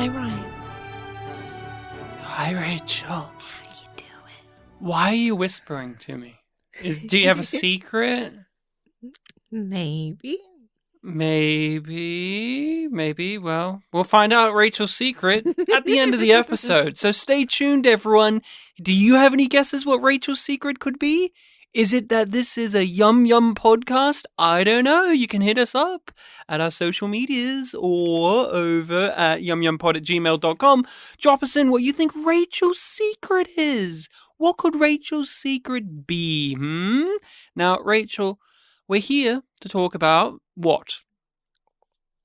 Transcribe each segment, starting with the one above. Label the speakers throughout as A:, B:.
A: Hi, Ryan.
B: Hi, Rachel.
A: How you doing?
B: Why are you whispering to me? Do you have a secret?
A: Maybe.
B: Maybe. Well, we'll find out Rachel's secret at the end of the episode. So stay tuned, everyone. Do you have any guesses what Rachel's secret could be? Is it that this is a Yum Yum podcast? I don't know. You can hit us up at our social medias or over at yumyumpod@gmail.com. Drop us in what you think Rachel's secret is. What could Rachel's secret be? Now, Rachel, we're here to talk about what?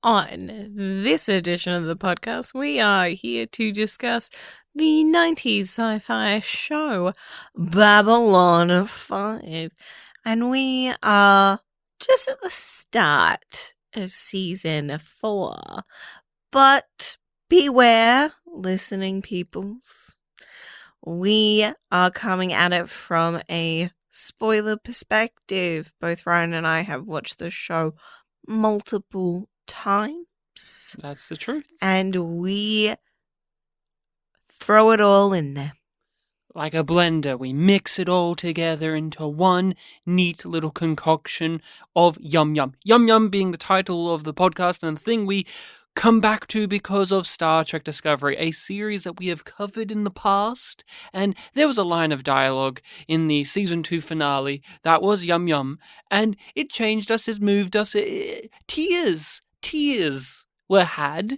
A: On this edition of the podcast, we are here to discuss the 90s sci-fi show Babylon 5. And we are just at the start of season 4. But beware, listening peoples. We are coming at it from a spoiler perspective. Both Ryan and I have watched the show multiple times.
B: That's the truth.
A: And we throw it all in there.
B: Like a blender, we mix it all together into one neat little concoction of Yum Yum. Yum Yum being the title of the podcast and the thing we come back to because of Star Trek Discovery, a series that we have covered in the past. And there was a line of dialogue in the season 2 finale that was Yum Yum, and it changed us, it moved us. Tears were had.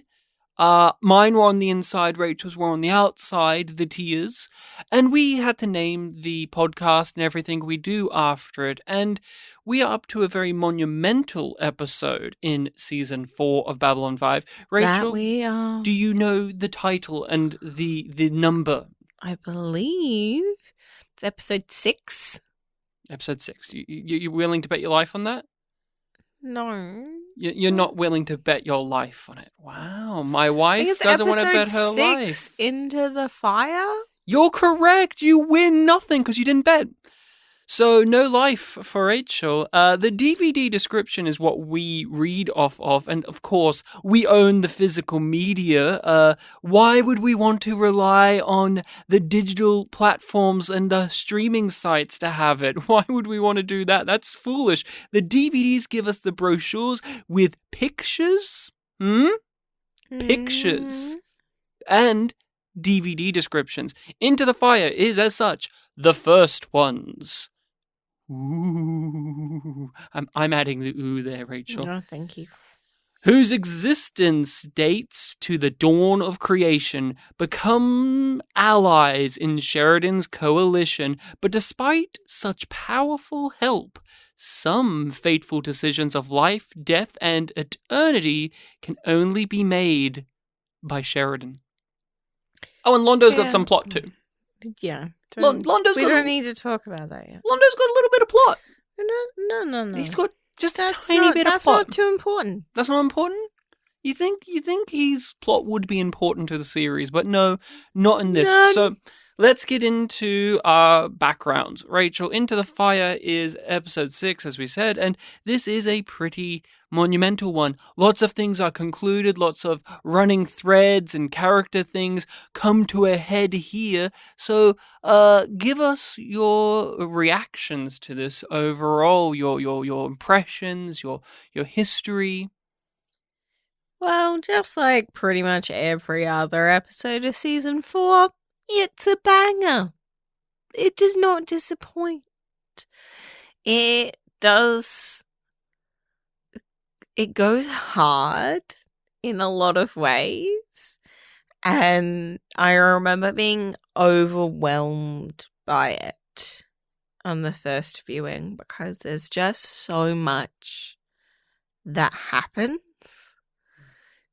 B: Mine were on the inside, Rachel's were on the outside, the tears. And we had to name the podcast and everything we do after it. And we are up to a very monumental episode in season 4 of Babylon 5. Rachel, do you know the title and the number?
A: I believe it's episode 6.
B: Episode 6. You willing to bet your life on that?
A: No.
B: You're not willing to bet your life on it. Wow, my wife doesn't want to bet her life.
A: Into the Fire?
B: You're correct. You win nothing because you didn't bet. So no life for Rachel. The DVD description is what we read off of. And of course, we own the physical media. Why would we want to rely on the digital platforms and the streaming sites to have it? Why would we want to do that? That's foolish. The DVDs give us the brochures with pictures. Pictures. And DVD descriptions. Into the Fire is, as such, the first ones. Ooh. I'm adding the ooh there, Rachel.
A: No, thank you.
B: Whose existence dates to the dawn of creation, become allies in Sheridan's coalition, but despite such powerful help, some fateful decisions of life, death, and eternity can only be made by Sheridan. Oh, and Londo's got some plot too.
A: Yeah.
B: We don't
A: need to talk about that yet.
B: Londo's got a little bit of plot.
A: No.
B: He's got just a tiny bit of plot.
A: That's not too important.
B: That's not important? You think his plot would be important to the series, but no, not in this.
A: No.
B: So let's get into our backgrounds. Rachel, Into the Fire is episode 6, as we said, and this is a pretty monumental one. Lots of things are concluded, lots of running threads and character things come to a head here. So give us your reactions to this overall, your impressions, your history.
A: Well, just like pretty much every other episode of season 4, it's a banger. It does not disappoint. It goes hard in a lot of ways. And I remember being overwhelmed by it on the first viewing because there's just so much that happens.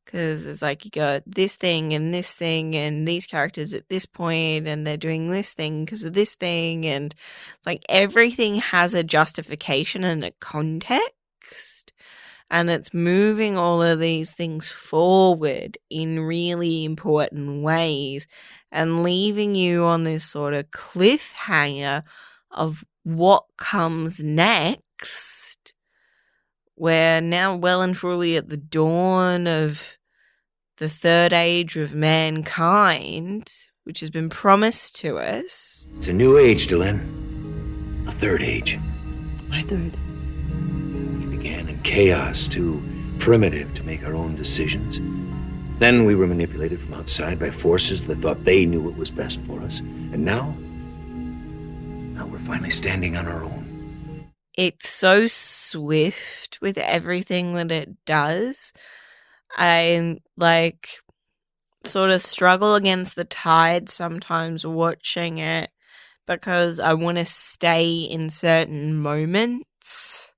A: Because it's like you got this thing and these characters at this point and they're doing this thing because of this thing. And it's like everything has a justification and a context. And it's moving all of these things forward in really important ways and leaving you on this sort of cliffhanger of what comes next. We're now well and truly at the dawn of the third age of mankind, which has been promised to us.
C: It's a new age, Delenn. A third age.
D: My third.
C: We began in chaos, too primitive to make our own decisions. Then we were manipulated from outside by forces that thought they knew what was best for us. And now we're finally standing on our own.
A: It's so swift with everything that it does. I sort of struggle against the tide sometimes watching it because I want to stay in certain moments.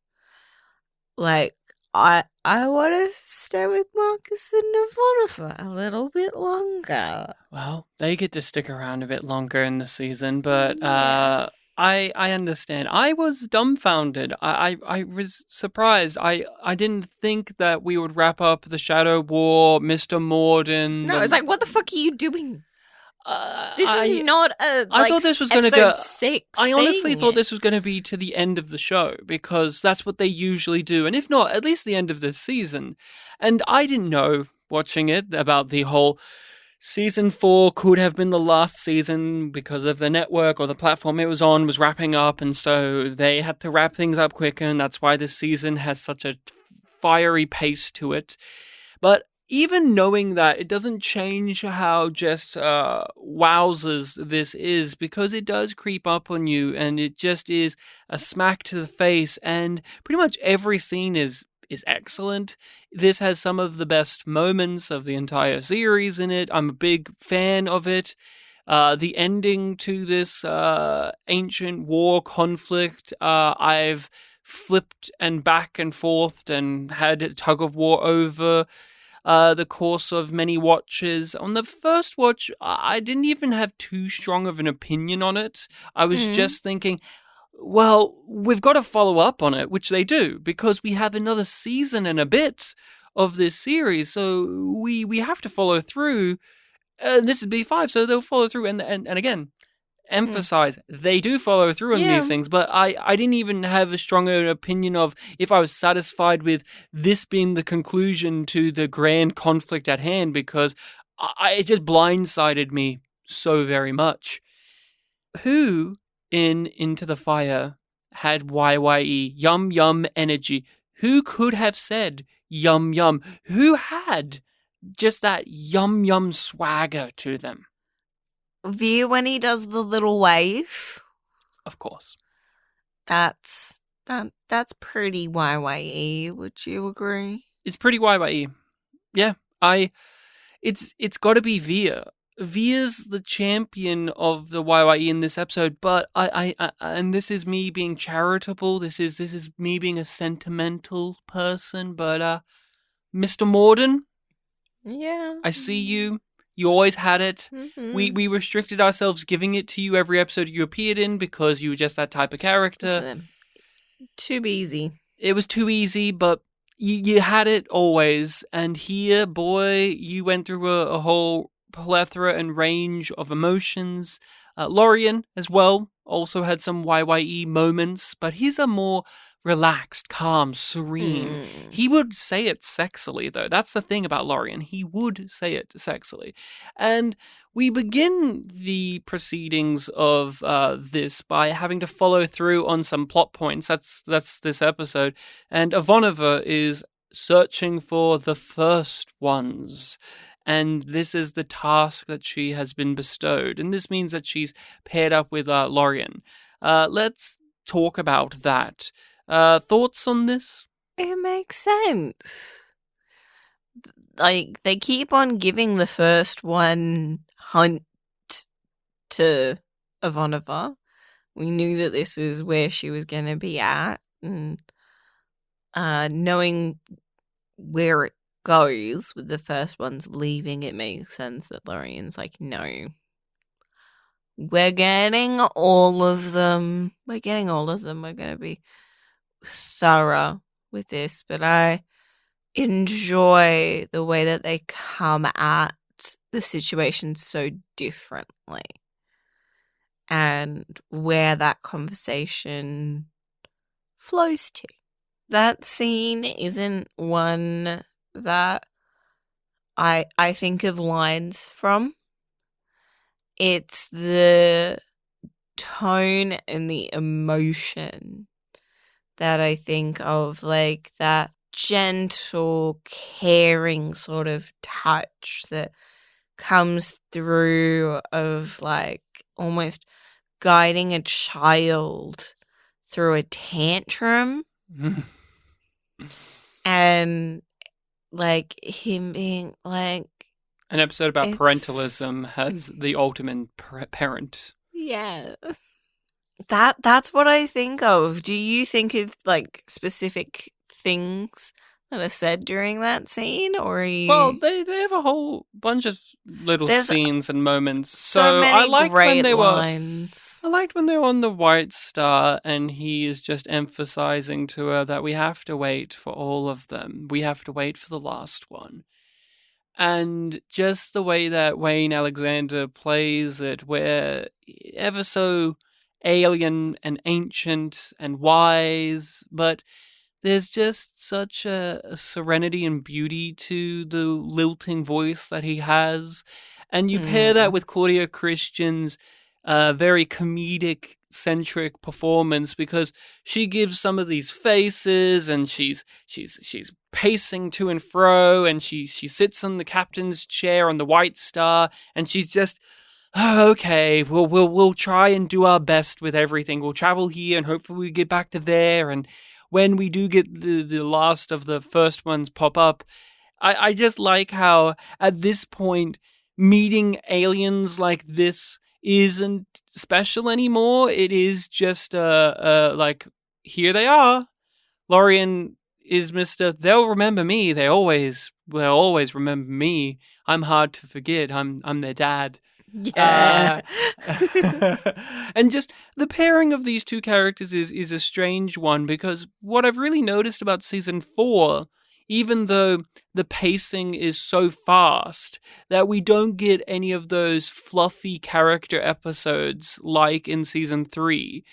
A: Like, I want to stay with Marcus and Nirvana for a little bit longer.
B: Well, they get to stick around a bit longer in the season, but
A: Yeah.
B: I understand. I was dumbfounded. I was surprised. I didn't think that we would wrap up the Shadow War, Mr. Morden.
A: No, it's like, what the fuck are you doing? This is not a
B: I thought this was going to
A: episode
B: go
A: 6
B: I honestly
A: thing.
B: thought this was going to be to the end of the show because that's what they usually do, and if not, at least the end of this season. And I didn't know watching it about the whole season 4 could have been the last season because of the network or the platform it was on was wrapping up, and so they had to wrap things up quicker, and that's why this season has such a fiery pace to it. But even knowing that, it doesn't change how just wowzers this is, because it does creep up on you, and it just is a smack to the face, and pretty much every scene is excellent. This has some of the best moments of the entire series in it. I'm a big fan of it. The ending to this ancient war conflict, I've flipped and back and forth and had a tug of war over the course of many watches. On the first watch, I didn't even have too strong of an opinion on it. I was just thinking, well, we've got to follow up on it, which they do, because we have another season and a bit of this series, so we have to follow through. This is B5, so they'll follow through, and again, emphasize they do follow through on these things, but I didn't even have a stronger opinion of if I was satisfied with this being the conclusion to the grand conflict at hand, because it just blindsided me so very much. Who in Into the Fire had YYE, Yum Yum energy? Who could have said Yum Yum? Who had just that Yum Yum swagger to them?
A: View when he does the little wave.
B: Of course.
A: That's pretty YYE, would you agree?
B: It's pretty YYE. Yeah, it's got to be Veer. Veer's the champion of the YYE in this episode, but I and this is me being charitable. This is me being a sentimental person, but Mr. Morden,
A: Yeah.
B: I see you. You always had it.
A: Mm-hmm.
B: We restricted ourselves giving it to you every episode you appeared in because you were just that type of character.
A: Too easy.
B: It was too easy, but you had it always. And here, boy, you went through a whole plethora and range of emotions. Lorian, as well, also had some YYE moments, but he's a more relaxed, calm, serene. He would say it sexily, though. That's the thing about Lorian. He would say it sexily. And we begin the proceedings of this by having to follow through on some plot points. That's this episode. And Ivanova is searching for the first ones. And this is the task that she has been bestowed. And this means that she's paired up with Lorian. Let's talk about that. Thoughts on this?
A: It makes sense. Like, they keep on giving the first one hunt to Ivanova. We knew that this is where she was going to be at. And knowing where it goes with the first ones leaving, it makes sense that Lorian's like, no. We're getting all of them. We're going to be thorough with this, but I enjoy the way that they come at the situation so differently and where that conversation flows to. That scene isn't one that I think of lines from. It's the tone and the emotion that I think of, like that gentle, caring sort of touch that comes through of like almost guiding a child through a tantrum and like him being like
B: An episode about
A: it's
B: parentalism has the ultimate parent.
A: yes. That's what I think of. Do you think of like specific things that are said during that scene, or are
B: Well,
A: you?
B: they have a whole bunch of little
A: There's
B: scenes and moments.
A: so
B: So I
A: many
B: liked when
A: great
B: they were
A: lines.
B: I liked when they were on the White Star and he is just emphasizing to her that we have to wait for all of them. We have to wait for the last one. And just the way that Wayne Alexander plays it, where ever so alien and ancient and wise, but there's just such a serenity and beauty to the lilting voice that he has. And you pair that with Claudia Christian's very comedic centric performance, because she gives some of these faces and she's pacing to and fro, and she sits on the captain's chair on the White Star, and she's just, oh, okay, we'll try and do our best with everything. We'll travel here and hopefully we get back to there. And when we do get the last of the first ones pop up, I just like how at this point meeting aliens like this isn't special anymore. It is just like, here they are. Lorian is Mr. They'll remember me. They'll always remember me. I'm hard to forget. I'm their dad.
A: Yeah.
B: And just the pairing of these two characters is a strange one, because what I've really noticed about season 4, even though the pacing is so fast, that we don't get any of those fluffy character episodes like in season 3.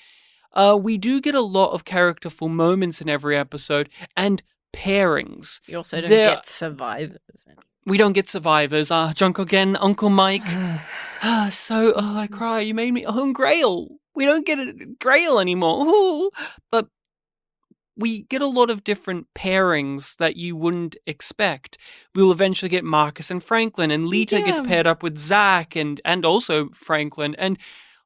B: We do get a lot of characterful moments in every episode and pairings.
A: You also don't get survivors.
B: We don't get survivors. Drunk again, Uncle Mike. I cry. You made me. Oh, Grail. We don't get a Grail anymore. Ooh. But we get a lot of different pairings that you wouldn't expect. We'll eventually get Marcus and Franklin, and Lita gets paired up with Zach and also Franklin. And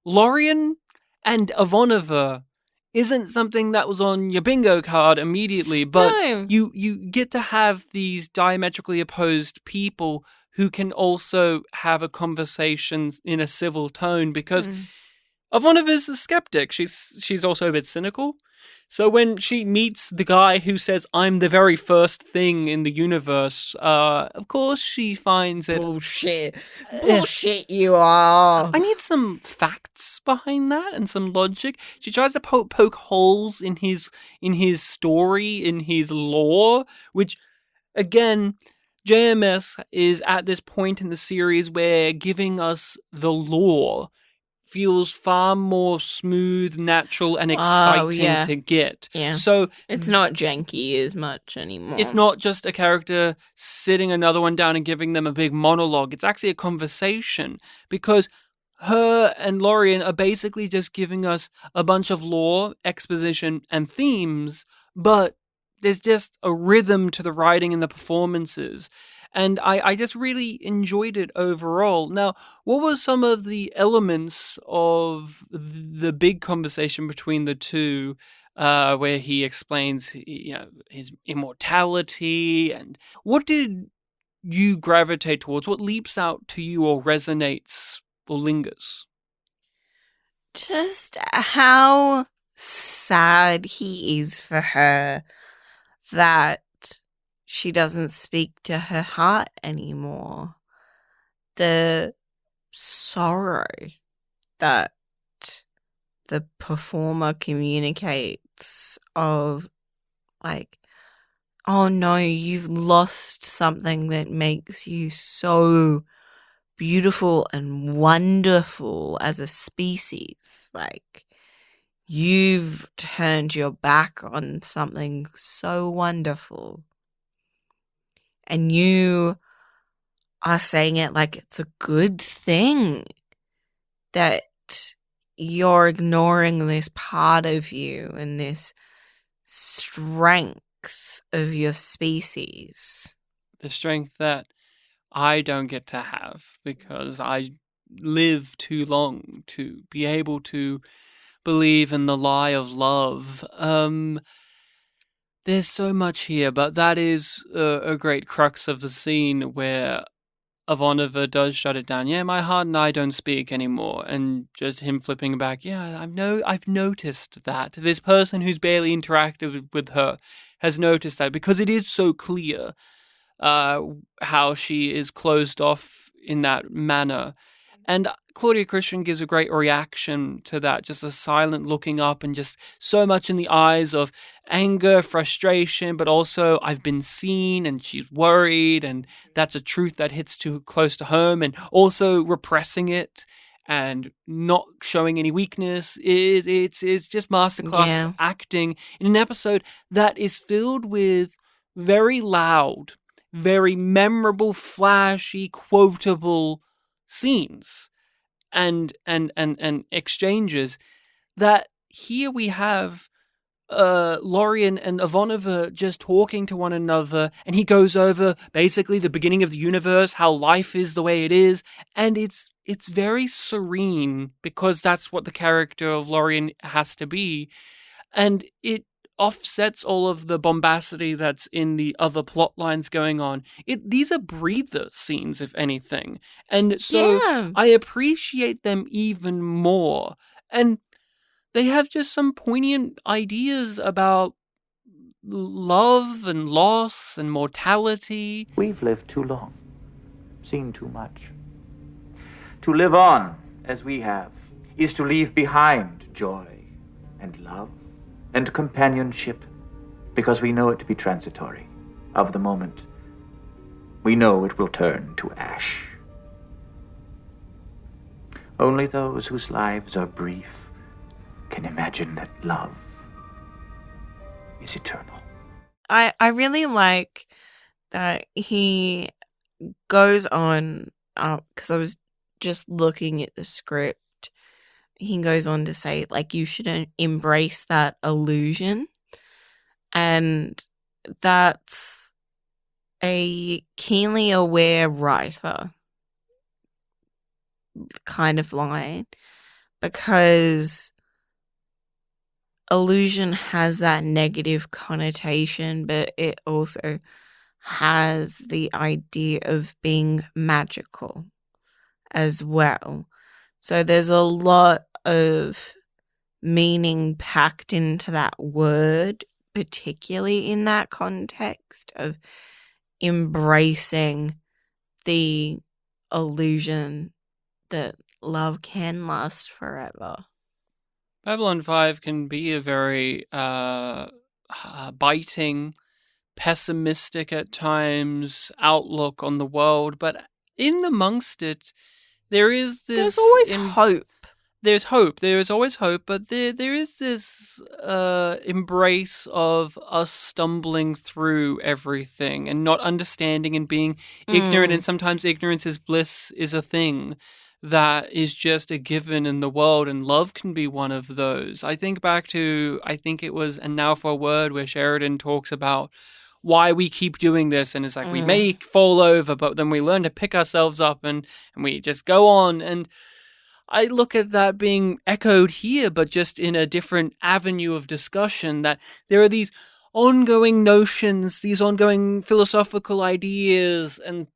B: Lorian and Ivanova isn't something that was on your bingo card immediately, but
A: No.
B: you get to have these diametrically opposed people who can also have a conversation in a civil tone, because Ivanova's a skeptic. She's also a bit cynical. So when she meets the guy who says, I'm the very first thing in the universe, of course she finds it...
A: Bullshit. Bullshit you are.
B: I need some facts behind that and some logic. She tries to poke holes in his story, in his lore, which, again, JMS is at this point in the series where giving us the lore feels far more smooth, natural, and exciting to get.
A: Yeah.
B: So
A: it's not janky as much anymore.
B: It's not just a character sitting another one down and giving them a big monologue. It's actually a conversation, because her and Lorian are basically just giving us a bunch of lore, exposition, and themes, but there's just a rhythm to the writing and the performances. And I just really enjoyed it overall. Now, what were some of the elements of the big conversation between the two, where he explains, his immortality, and what did you gravitate towards? What leaps out to you or resonates or lingers?
A: Just how sad he is for her that she doesn't speak to her heart anymore. The sorrow that the performer communicates of, like, oh no, you've lost something that makes you so beautiful and wonderful as a species. Like, you've turned your back on something so wonderful. And you are saying it like it's a good thing that you're ignoring this part of you and this strength of your species.
B: The strength that I don't get to have because I live too long to be able to believe in the lie of love. There's so much here, but that is a great crux of the scene where Ivanova does shut it down. Yeah, my heart and I don't speak anymore, and just him flipping back. Yeah, I've noticed that this person who's barely interacted with her has noticed that because it is so clear how she is closed off in that manner. And Claudia Christian gives a great reaction to that, just a silent looking up and just so much in the eyes of anger, frustration, but also I've been seen and she's worried and that's a truth that hits too close to home, and also repressing it and not showing any weakness. It's just masterclass acting in an episode that is filled with very loud, very memorable, flashy, quotable scenes and exchanges. That here we have Lorien and Ivanova just talking to one another, and he goes over basically the beginning of the universe, how life is the way it is, and it's very serene because that's what the character of Lorien has to be, and it offsets all of the bombacity that's in the other plot lines going on. These are breather scenes, if anything. And so I appreciate them even more. And they have just some poignant ideas about love and loss and mortality.
D: We've lived too long, seen too much. To live on as we have is to leave behind joy and love and companionship, because we know it to be transitory. Of the moment, we know it will turn to ash. Only those whose lives are brief can imagine that love is eternal.
A: I really like that he goes on, because I was just looking at the script. He goes on to say, like, you should embrace that illusion. And that's a keenly aware writer kind of line, because illusion has that negative connotation, but it also has the idea of being magical as well. So there's a lot of meaning packed into that word, particularly in that context of embracing the illusion that love can last forever.
B: Babylon 5 can be a very biting, pessimistic at times outlook on the world, but in amongst it, there is this...
A: There's always hope.
B: There's hope. There is always hope, but there is this embrace of us stumbling through everything and not understanding and being ignorant, and sometimes ignorance is bliss is a thing that is just a given in the world, and love can be one of those. I think back to, I think it was And Now for a Word, where Sheridan talks about why we keep doing this, and it's like we may fall over, but then we learn to pick ourselves up and we just go on. And I look at that being echoed here, but just in a different avenue of discussion, that there are these ongoing notions, these ongoing philosophical ideas and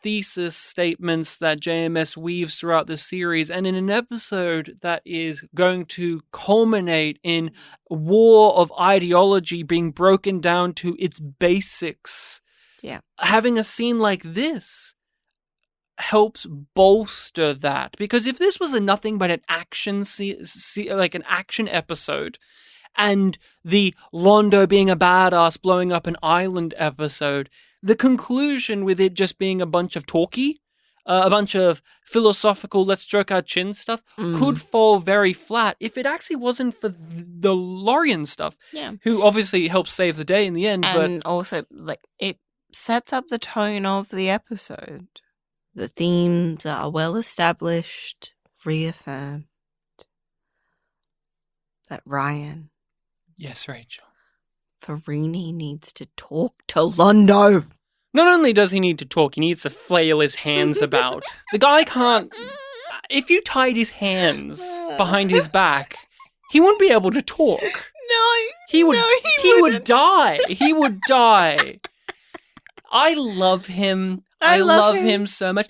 B: thesis statements that JMS weaves throughout the series, and in an episode that is going to culminate in a war of ideology being broken down to its basics.
A: Yeah.
B: Having a scene like this helps bolster that, because if this was nothing but an action like an action episode, and the Londo being a badass blowing up an island episode, the conclusion with it just being a bunch of talky, a bunch of philosophical let's stroke our chin stuff could fall very flat if it actually wasn't for the Lorien stuff, who obviously helps save the day in the end.
A: And also, like, it sets up the tone of the episode. The themes are well established, reaffirmed. But Ryan,
B: Yes, Rachel.
A: Farini needs to talk to Londo.
B: Not only does he need to talk, he needs to flail his hands about. The guy can't... If you tied his hands behind his back, he wouldn't be able to talk.
A: No,
B: He would
A: wouldn't.
B: die. He would die. I love him. I love him so much.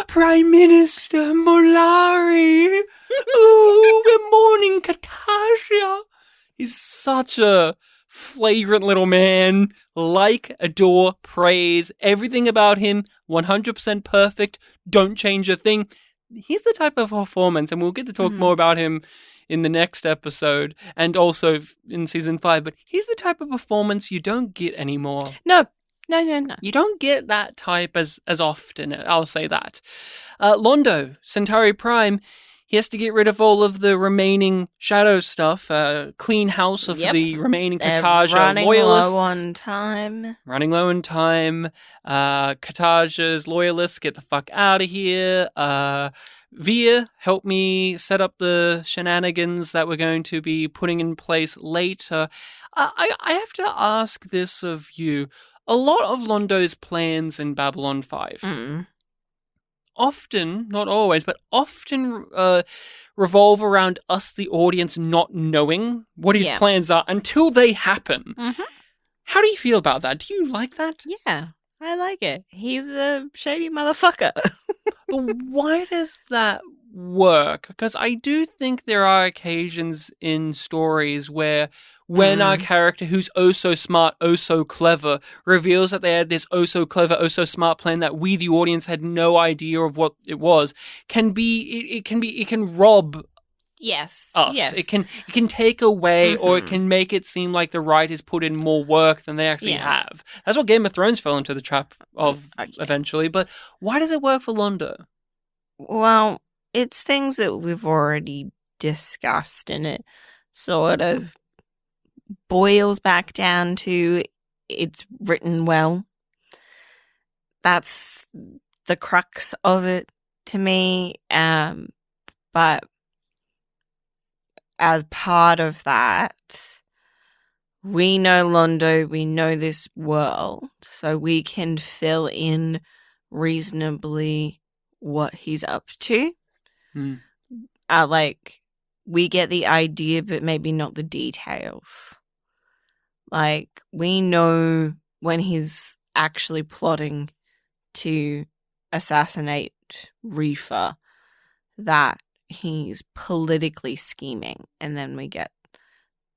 B: Prime Minister Molari. Good morning, Katasha. He's such a flagrant little man. Like, adore, praise. Everything about him, 100% perfect. Don't change a thing. He's the type of performance, and we'll get to talk more about him in the next episode and also in season 5, but he's the type of performance you don't get anymore.
A: No.
B: You don't get that type as often, I'll say that. Londo, Centauri Prime, he has to get rid of all of the remaining shadow stuff, clean house of the remaining Katarja loyalists. Running low on time. Katarja's loyalists, get the fuck out of here. Via, help me set up the shenanigans that we're going to be putting in place later. I have to ask this of you. A lot of Londo's plans in Babylon 5 often, not always, but often revolve around us, the audience, not knowing what his plans are until they happen. How do you feel about that? Do you like that?
A: Yeah, I like it. He's a shady motherfucker.
B: But why does that work? Because I do think there are occasions in stories where when our character, who's oh so smart, oh so clever, reveals that they had this oh so clever, oh so smart plan that we, the audience, had no idea of what it was, it can rob
A: Yes.
B: us.
A: Yes.
B: It can take away or it can make it seem like the writers put in more work than they actually have. That's what Game of Thrones fell into the trap of eventually. But why does it work for Londo?
A: Well, it's things that we've already discussed, and it sort of boils back down to it's written well. That's the crux of it to me. But as part of that, we know Londo, we know this world, so we can fill in reasonably what he's up to. Like, we get the idea, but maybe not the details. Like, we know when he's actually plotting to assassinate Reefer that he's politically scheming, and then we get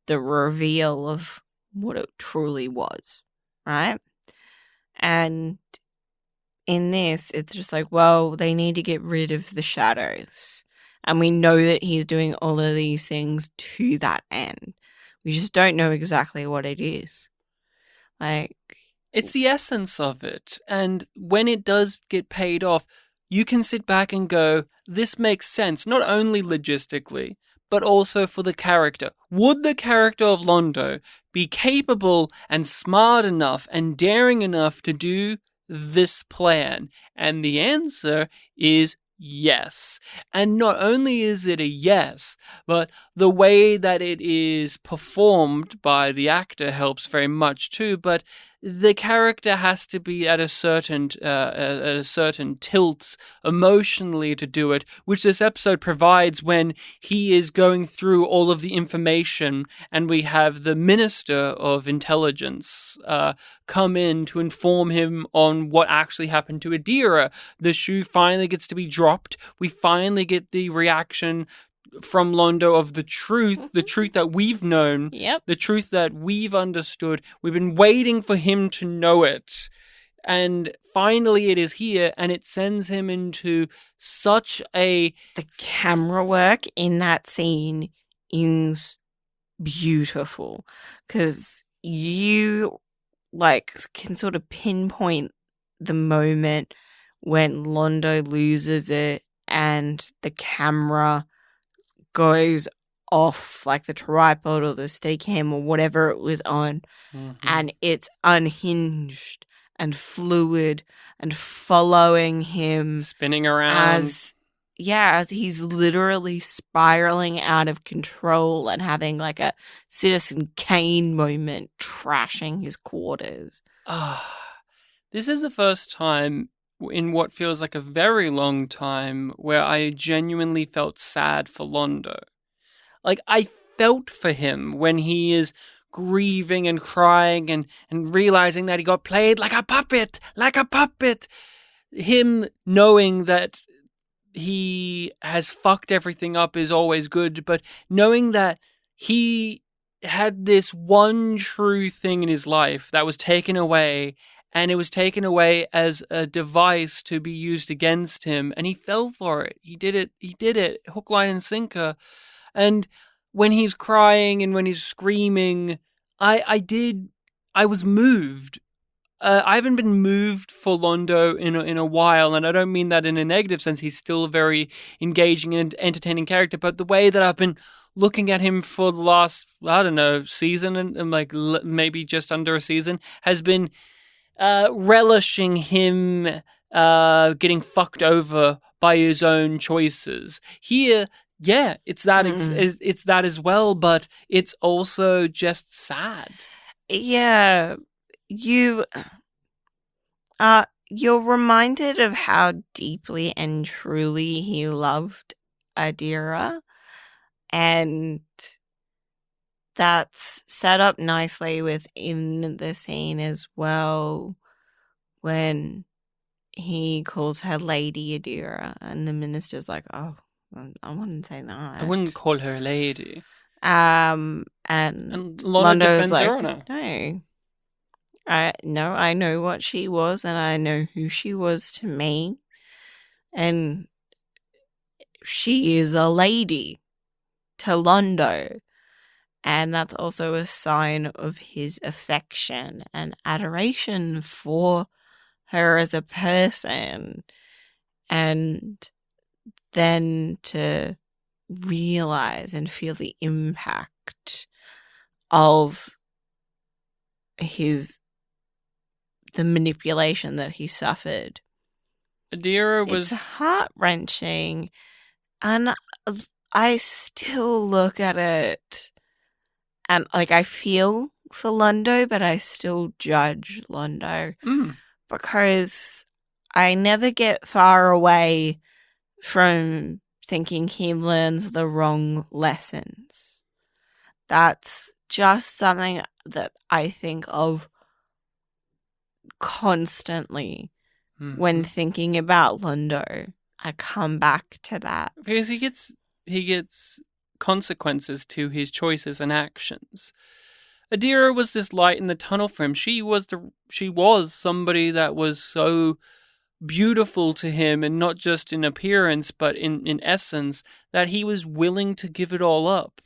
A: the reveal of what it truly was, right? And in this, it's just like, well, they need to get rid of the shadows. And we know that he's doing all of these things to that end. We just don't know exactly what it is. Like,
B: it's the essence of it. And when it does get paid off, you can sit back and go, this makes sense, not only logistically, but also for the character. Would the character of Londo be capable and smart enough and daring enough to do this plan? And the answer is yes. And not only is it a yes, but the way that it is performed by the actor helps very much too. But the character has to be at a certain tilt emotionally to do it, which this episode provides when he is going through all of the information and we have the Minister of Intelligence come in to inform him on what actually happened to Adira. The shoe finally gets to be dropped. We finally get the reaction from Londo of the truth that we've known, the truth that we've understood. We've been waiting for him to know it. And finally it is here, and it sends him into such a...
A: The camera work in that scene is beautiful, because you, like, can sort of pinpoint the moment when Londo loses it and the camera goes off, like the tripod or the Steadicam or whatever it was on, and it's unhinged and fluid and following him
B: Spinning around.
A: as he's literally spiraling out of control and having like a Citizen Kane moment, trashing his quarters.
B: This is the first time in what feels like a very long time where I genuinely felt sad for Londo. Like, I felt for him when he is grieving and crying and realizing that he got played like a puppet. Him knowing that he has fucked everything up is always good, but knowing that he had this one true thing in his life that was taken away, and it was taken away as a device to be used against him, and he fell for it. He did it, hook, line, and sinker. And when he's crying and when he's screaming, I was moved. I haven't been moved for Londo in a while, and I don't mean that in a negative sense. He's still a very engaging and entertaining character, but the way that I've been looking at him for the last, I don't know, season and like maybe just under a season has been relishing him getting fucked over by his own choices. Here, yeah, it's that it's that as well, but it's also just sad.
A: Yeah, you're reminded of how deeply and truly he loved Adira, and that's set up nicely within the scene as well when he calls her Lady Adira, and the minister's like, "Oh, I wouldn't say that.
B: I wouldn't call her a lady."
A: And
B: Londo defends
A: like,
B: her honor.
A: No, I know what she was, and I know who she was to me, and she is a lady to Londo, and that's also a sign of his affection and adoration for her as a person. And then to realize and feel the impact of the manipulation that he suffered.
B: Adira was...
A: It's heart-wrenching, and I still look at it and like I feel for Londo, but I still judge Londo because I never get far away from thinking he learns the wrong lessons. That's just something that I think of constantly when thinking about Londo. I come back to that
B: because he gets consequences to his choices and actions. Adira was this light in the tunnel for him. She was somebody that was so beautiful to him, and not just in appearance but in essence, that he was willing to give it all up.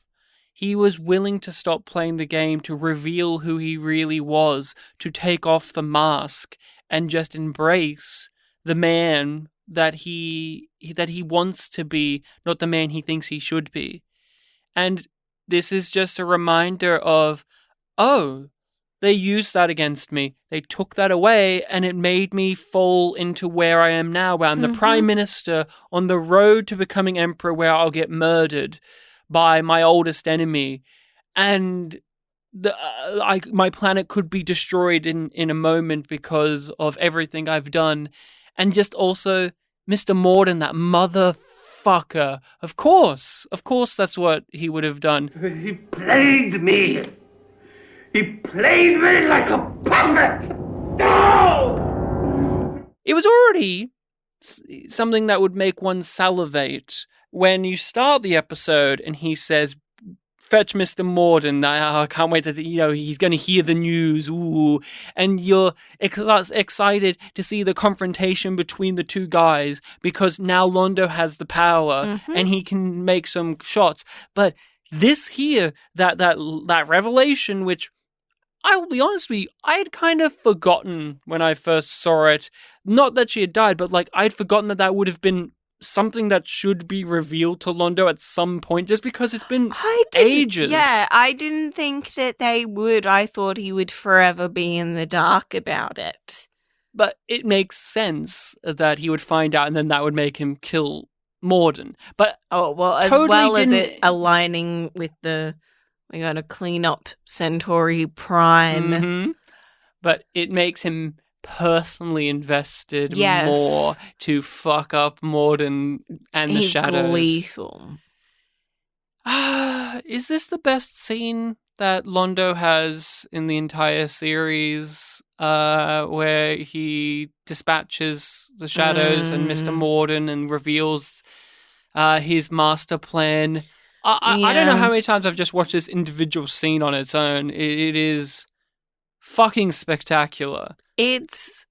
B: He was willing to stop playing the game, to reveal who he really was, to take off the mask and just embrace the man that he wants to be, not the man he thinks he should be. And this is just a reminder of, oh, they used that against me. They took that away, and it made me fall into where I am now, where I'm the prime minister on the road to becoming emperor, where I'll get murdered by my oldest enemy, and my planet could be destroyed in a moment because of everything I've done. And just also Mr. Morden, that motherfucker. Of course that's what he would have done.
E: He played me. He played me like a puppet. No!
B: It was already something that would make one salivate when you start the episode and he says, "Fetch Mr. Morden. I can't wait to, he's going to hear the news." Ooh. And you're excited to see the confrontation between the two guys because now Londo has the power and he can make some shots. But this here, that revelation, which I will be honest with you, I had kind of forgotten when I first saw it. Not that she had died, but like I'd forgotten that would have been something that should be revealed to Londo at some point, just because it's been ages.
A: Yeah, I didn't think that they would. I thought he would forever be in the dark about it.
B: But it makes sense that he would find out, and then that would make him kill Morden. But
A: as
B: totally
A: well as
B: didn't-
A: it aligning with we got to clean up Centauri Prime.
B: Mhm. But it makes him personally invested
A: Yes.
B: more to fuck up Morden and the
A: He's
B: shadows.
A: gleeful.
B: Is this the best scene that Londo has in the entire series, where he dispatches the shadows and Mr. Morden and reveals his master plan? I don't know how many times I've just watched this individual scene on its own. It is fucking spectacular.
A: It's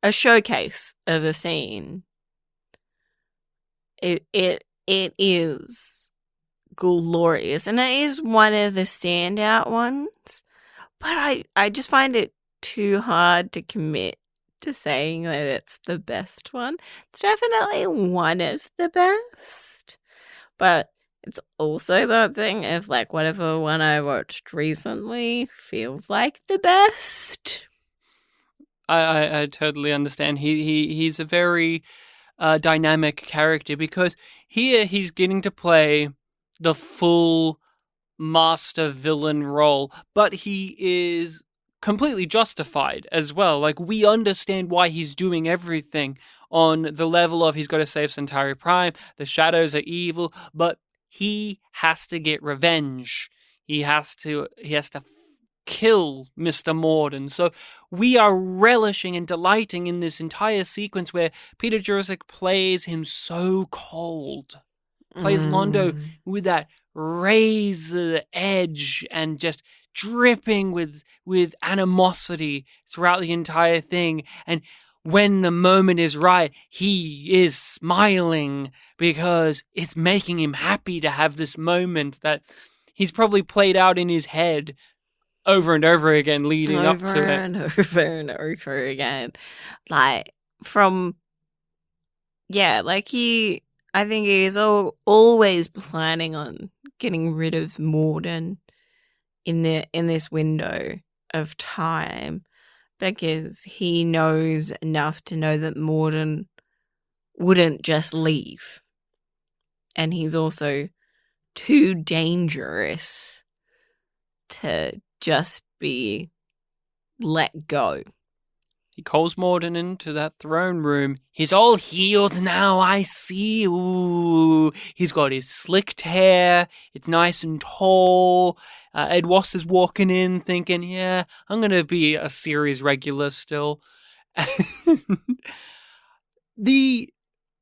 A: a showcase of a scene. It is glorious, and it is one of the standout ones. But I just find it too hard to commit to saying that it's the best one. It's definitely one of the best, but it's also that thing of like whatever one I watched recently feels like the best.
B: I totally understand. He's a very dynamic character, because here he's getting to play the full master villain role, but he is completely justified as well. Like, we understand why he's doing everything on the level of he's got to save Centauri Prime, the shadows are evil, but he has to get revenge. He has to kill Mr. Morden. So we are relishing and delighting in this entire sequence where Peter Jurasik plays him so cold. Plays Londo with that razor edge and just dripping with animosity throughout the entire thing. And when the moment is right, he is smiling because it's making him happy to have this moment that he's probably played out in his head over and over again leading up to it.
A: Over and over again. Like, I think he is always planning on getting rid of Morden in this window of time, because he knows enough to know that Morden wouldn't just leave. And he's also too dangerous to just be let go.
B: He calls Morden into that throne room. He's all healed now, I see. Ooh, he's got his slicked hair. It's nice and tall. Ed Woss is walking in thinking, yeah, I'm going to be a series regular still. The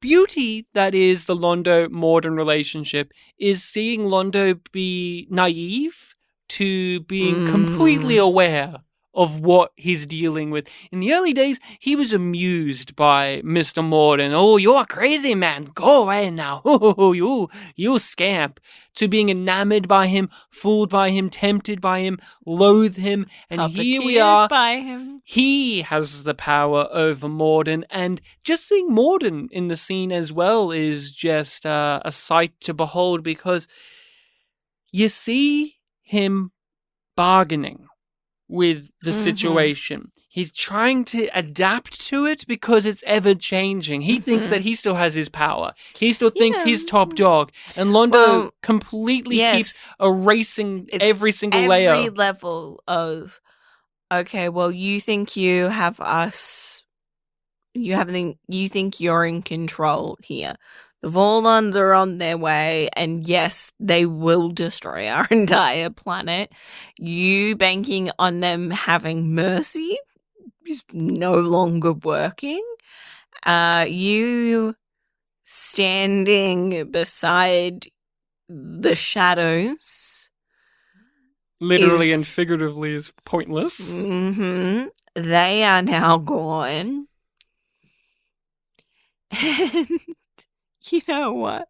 B: beauty that is the Londo-Morden relationship is seeing Londo be naive to being completely aware of what he's dealing with. In the early days, he was amused by Mr. Morden. Oh, you're crazy, man. Go away now. Oh, you scamp. To being enamored by him, fooled by him, tempted by him, loathe him. And here we are.
A: By him.
B: He has the power over Morden. And just seeing Morden in the scene as well is just a sight to behold, because you see him bargaining with the situation. He's trying to adapt to it because it's ever changing. He thinks that he still has his power. He still thinks he's top dog. And Londo completely keeps erasing every single layer.
A: Every level of, okay, well, you think you have us, you think you're in control here. The Vorlons are on their way, and yes, they will destroy our entire planet. You banking on them having mercy is no longer working. You standing beside the shadows,
B: literally and figuratively, is pointless.
A: They are now gone. And you know what?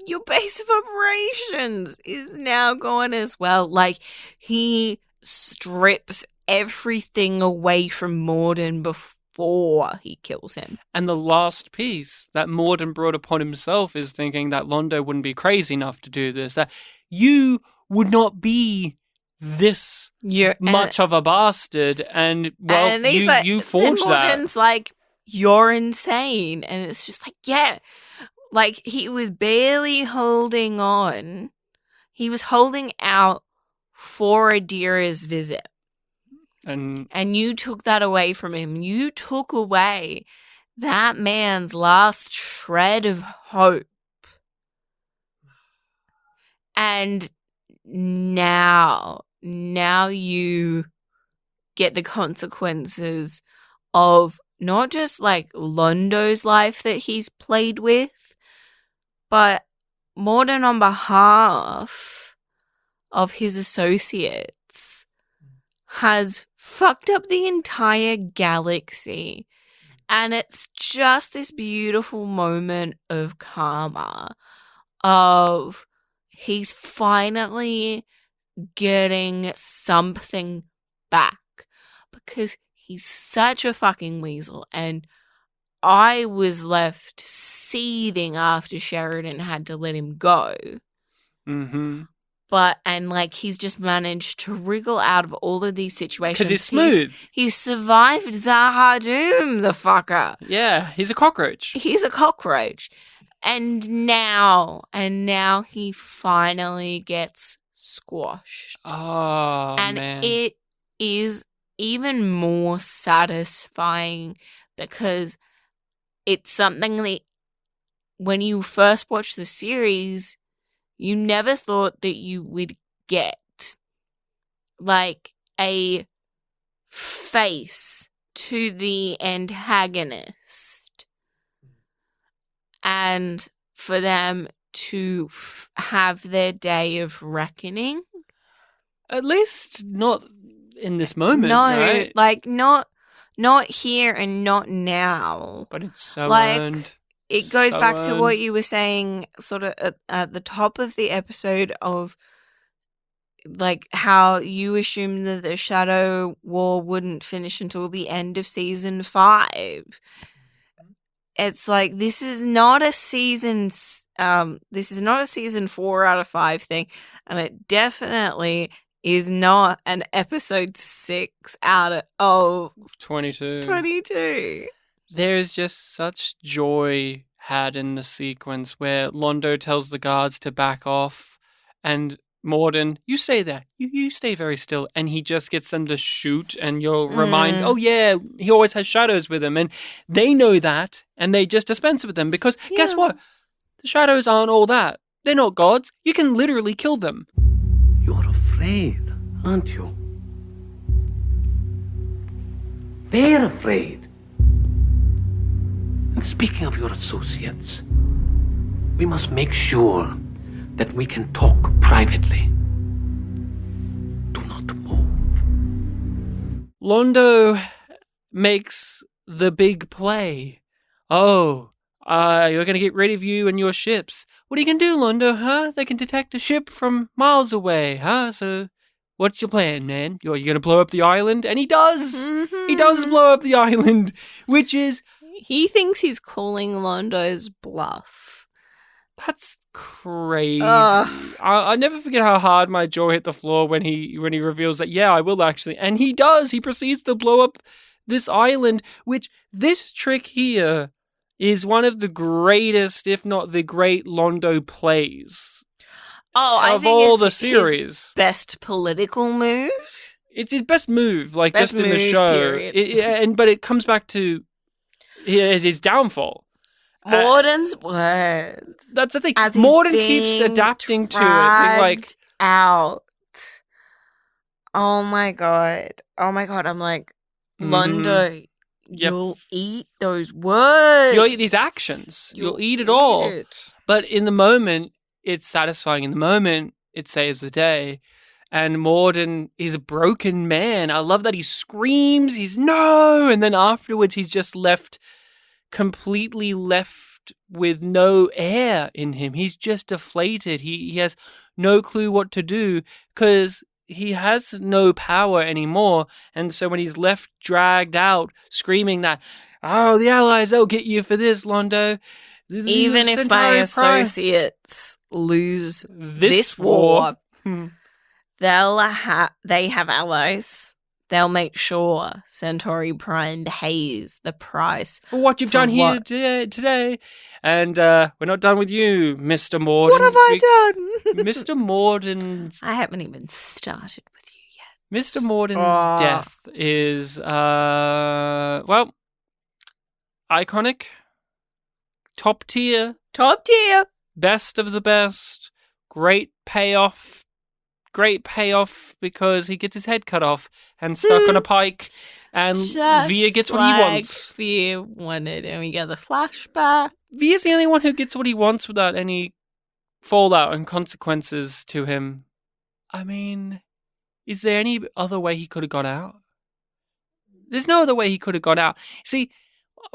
A: Your base of operations is now gone as well. Like, he strips everything away from Morden before he kills him.
B: And the last piece that Morden brought upon himself is thinking that Londo wouldn't be crazy enough to do this. That you would not be this
A: You're
B: much of a bastard, and well,
A: and he's
B: you forged
A: then
B: that.
A: Morden's like, you're insane. And it's just like, yeah. Like, he was barely holding on. He was holding out for Adira's visit.
B: And
A: you took that away from him. You took away that man's last shred of hope. And now you get the consequences of not just like Londo's life that he's played with, but Morden on behalf of his associates has fucked up the entire galaxy. And it's just this beautiful moment of karma of he's finally getting something back because he's such a fucking weasel. And I was left seething after Sheridan had to let him go.
B: mm-hmm.
A: And like he's just managed to wriggle out of all of these situations.
B: Because he's smooth.
A: He's survived Zahar-Doom, the fucker.
B: Yeah, he's a cockroach.
A: He's a cockroach. And now he finally gets squashed.
B: Oh,
A: and
B: man.
A: it is even more satisfying because it's something that when you first watch the series, you never thought that you would get like a face to the antagonist and for them to have their day of reckoning.
B: At least not in this moment,
A: No,
B: right?
A: like not here and not now.
B: But it's so
A: like,
B: earned.
A: It goes
B: So
A: back to what
B: earned.
A: you were saying sort of at the top of the episode of like how you assumed that the Shadow War wouldn't finish until the end of season 5. It's like this is not a season 4 out of 5 thing, and it definitely is not an episode 6 out of 22.
B: There's just such joy had in the sequence where Londo tells the guards to back off and Morden, you stay there. You stay very still. And he just gets them to shoot and you'll remind, oh yeah, he always has shadows with him. And they know that and they just dispense with them because guess what? The shadows aren't all that. They're not gods. You can literally kill them.
E: You're afraid, aren't you? They're afraid. And speaking of your associates, we must make sure that we can talk privately. Do not move.
B: Londo makes the big play. Oh, you're going to get rid of you and your ships. What are you going to do, Londo, huh? They can detect a ship from miles away, huh? So what's your plan, man? You're going to blow up the island? And he does. Mm-hmm. He does blow up the island, which is...
A: He thinks he's calling Londo's bluff.
B: That's crazy. I never forget how hard my jaw hit the floor when he reveals that, yeah, I will actually. And he does. He proceeds to blow up this island, which this trick here is one of the greatest, if not the great Londo plays.
A: I think
B: all
A: it's
B: the series.
A: His best political move.
B: It's his best move, like
A: best
B: just in the show. But it comes back to his downfall.
A: Morden's words.
B: That's the thing. Morden keeps adapting to it. Like
A: out. Oh my god. I'm like, Londo, you'll eat those words.
B: You'll eat these actions. You'll eat it all. But in the moment, it's satisfying. In the moment, it saves the day. And Morden is a broken man. I love that he screams, he's no, and then afterwards he's just completely left with no air in him. He's just deflated. He has no clue what to do because he has no power anymore. And so when he's left dragged out, screaming that, oh, the Allies, they'll get you for this, Londo.
A: Even if my associates lose this war, they have allies. They'll make sure Centauri Prime pays the price
B: For what you've
A: For
B: done here
A: what?
B: today. And we're not done with you, Mr. Morden.
A: What have I done?
B: Mr. Morden's
A: I haven't even started with you yet.
B: Mr. Morden's
A: Oh.
B: death is well, iconic, top tier,
A: Top tier.
B: best of the best, great payoff because he gets his head cut off and stuck on a pike, and
A: Just
B: Via gets what he
A: like
B: wants.
A: Via wanted, and we get the flashback.
B: Via's the only one who gets what he wants without any fallout and consequences to him. I mean, is there any other way he could have got out? There's no other way he could have got out. See,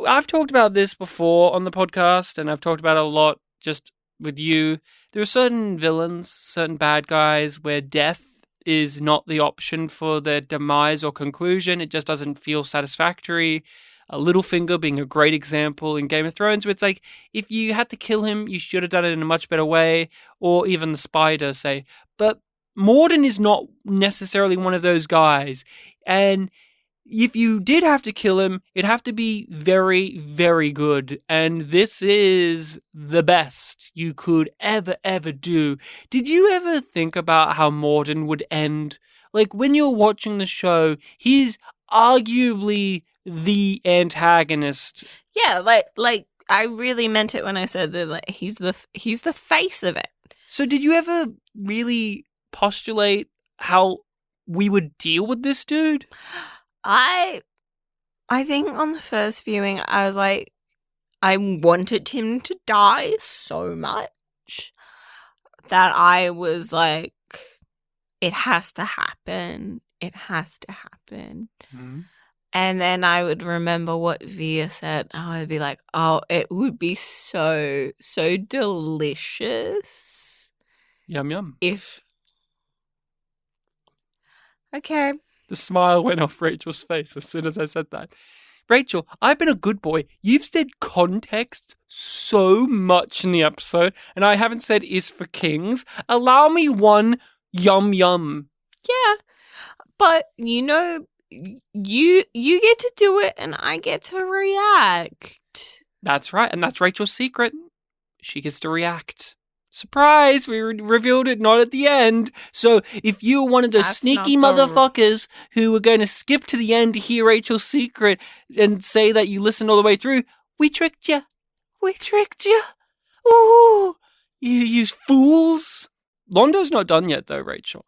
B: I've talked about this before on the podcast, and I've talked about it a lot just with you. There are certain villains, certain bad guys where death is not the option for their demise or conclusion. It just doesn't feel satisfactory. Littlefinger being a great example in Game of Thrones, where it's like, if you had to kill him, you should have done it in a much better way, or even the Spider, say. But Morden is not necessarily one of those guys, and if you did have to kill him, it'd have to be very, very good. And this is the best you could ever do. Did you ever think about how Morden would end? Like, when you're watching the show, he's arguably the antagonist.
A: Yeah, like I really meant it when I said that, like, he's the face of it.
B: So did you ever really postulate how we would deal with this dude?
A: I think on the first viewing, I was like, I wanted him to die so much that I was like, it has to happen. It has to happen.
B: Mm-hmm.
A: And then I would remember what Via said. And I would be like, oh, it would be so delicious
B: Yum yum.
A: if... Okay.
B: The smile went off Rachel's face as soon as I said that. Rachel, I've been a good boy. You've said context so much in the episode, and I haven't said is for kings. Allow me one yum yum.
A: Yeah. But, you know, you get to do it and I get to react.
B: That's right, and that's Rachel's secret. She gets to react. Surprise! We revealed it not at the end. So if you're one of those
A: That's
B: sneaky
A: not the-
B: motherfuckers who are going to skip to the end to hear Rachel's secret and say that you listened all the way through, we tricked you. We tricked you. Ooh, you fools. Londo's not done yet, though, Rachel.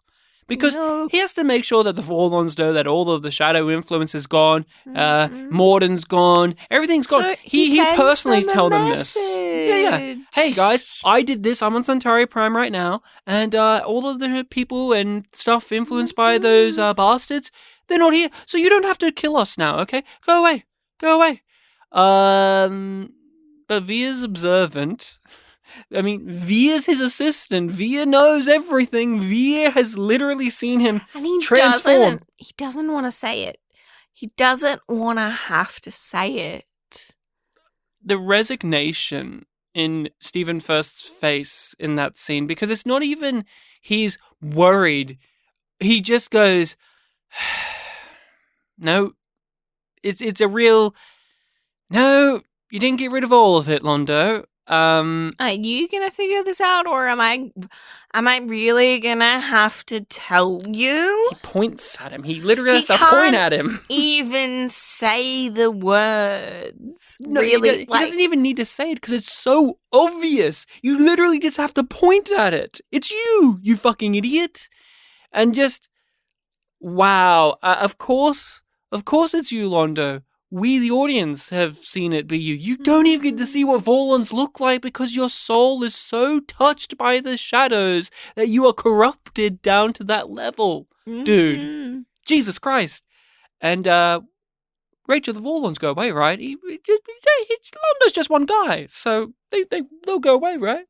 B: Because
A: No.
B: he has to make sure that the Vorlons know that all of the shadow influence is gone,
A: Mhm.
B: Morden's gone, everything's gone.
A: So
B: He
A: sends
B: personally
A: them a
B: told them this. Yeah.
A: message.
B: Hey guys, I did this. I'm on Centauri Prime right now, and all of the people and stuff influenced by those bastards, they're not here. So you don't have to kill us now, okay? Go away. Go away. But Via's observant. I mean, Via's his assistant. Via knows everything. Via has literally seen him
A: And he
B: transform.
A: doesn't want to say it. He doesn't want to have to say it.
B: The resignation in Stephen First's face in that scene, because it's not even he's worried. He just goes, no, it's a real, no, you didn't get rid of all of it, Londo.
A: Are you gonna figure this out, or am I really gonna have to tell you?
B: He points at him. He literally has
A: He
B: to point
A: can't
B: at him.
A: Even say the words.
B: No,
A: really,
B: he doesn't even need to say it because it's so obvious. You literally just have to point at it. It's you fucking idiot. And just, wow. Of course it's you, Londo. We, the audience, have seen it be you. You don't even get to see what Vorlons look like because your soul is so touched by the shadows that you are corrupted down to that level. Dude.
A: Mhm.
B: Jesus Christ. And, Rachel, the Vorlons go away, right? Londo's just one guy, so they'll go away, right?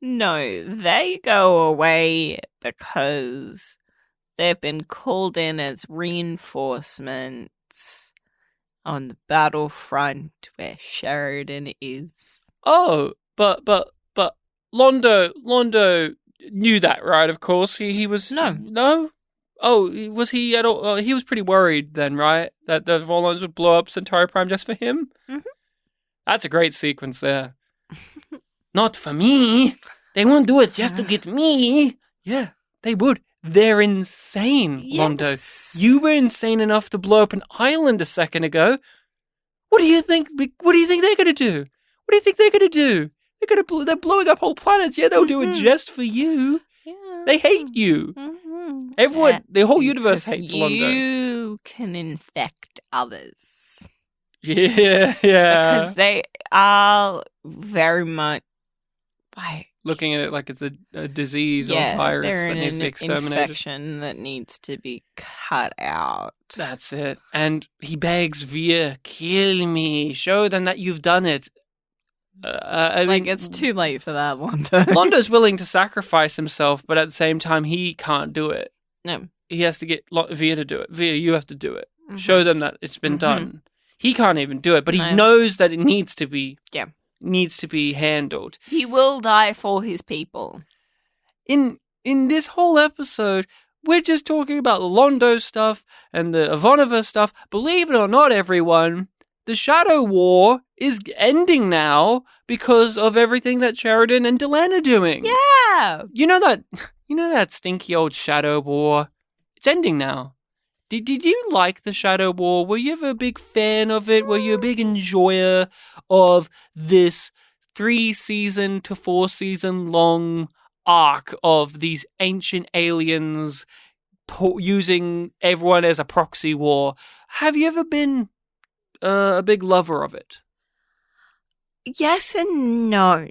A: No, they go away because they've been called in as reinforcements on the battlefront where Sheridan is.
B: Oh, but Londo, knew that, right? Of course, he was no. Oh, was he at all? He was pretty worried then, right? That the Vorlons would blow up Centauri Prime just for him.
A: Mhm.
B: That's a great sequence there. Not for me. They won't do it just to get me. Yeah, they would. They're insane, Londo.
A: Yes.
B: You were insane enough to blow up an island a second ago. What do you think? What do you think they're gonna do? What do you think they're gonna do? They're blowing up whole planets. Yeah, they'll do it just for you.
A: Yeah.
B: They hate you.
A: Mhm.
B: Everyone, the whole universe
A: Because
B: hates Londo.
A: You can infect others.
B: Yeah.
A: Because they are very much like
B: Looking at it like it's a disease or
A: yeah,
B: a virus
A: they're
B: that
A: in
B: needs to be
A: an
B: exterminated.
A: infection that needs to be cut out.
B: That's it. And he begs Via, kill me. Show them that you've done it. I
A: Like
B: mean,
A: it's too late for that, Londo.
B: Londo's willing to sacrifice himself, but at the same time, he can't do it.
A: No.
B: He has to get Via to do it. Via, you have to do it.
A: Mhm.
B: Show them that it's been done. He can't even do it, but he
A: No.
B: knows that it needs to be.
A: Yeah.
B: Needs to be handled.
A: He will die for his people.
B: In this whole episode, we're just talking about the Londo stuff and the Ivanova stuff. Believe it or not, everyone, the Shadow War is ending now because of everything that Sheridan and Delenn are doing.
A: Yeah.
B: You know that stinky old Shadow War? It's ending now. Did you like the Shadow War? Were you ever a big fan of it? Were you a big enjoyer of this 3-season to 4-season long arc of these ancient aliens using everyone as a proxy war? Have you ever been a big lover of it?
A: Yes and no.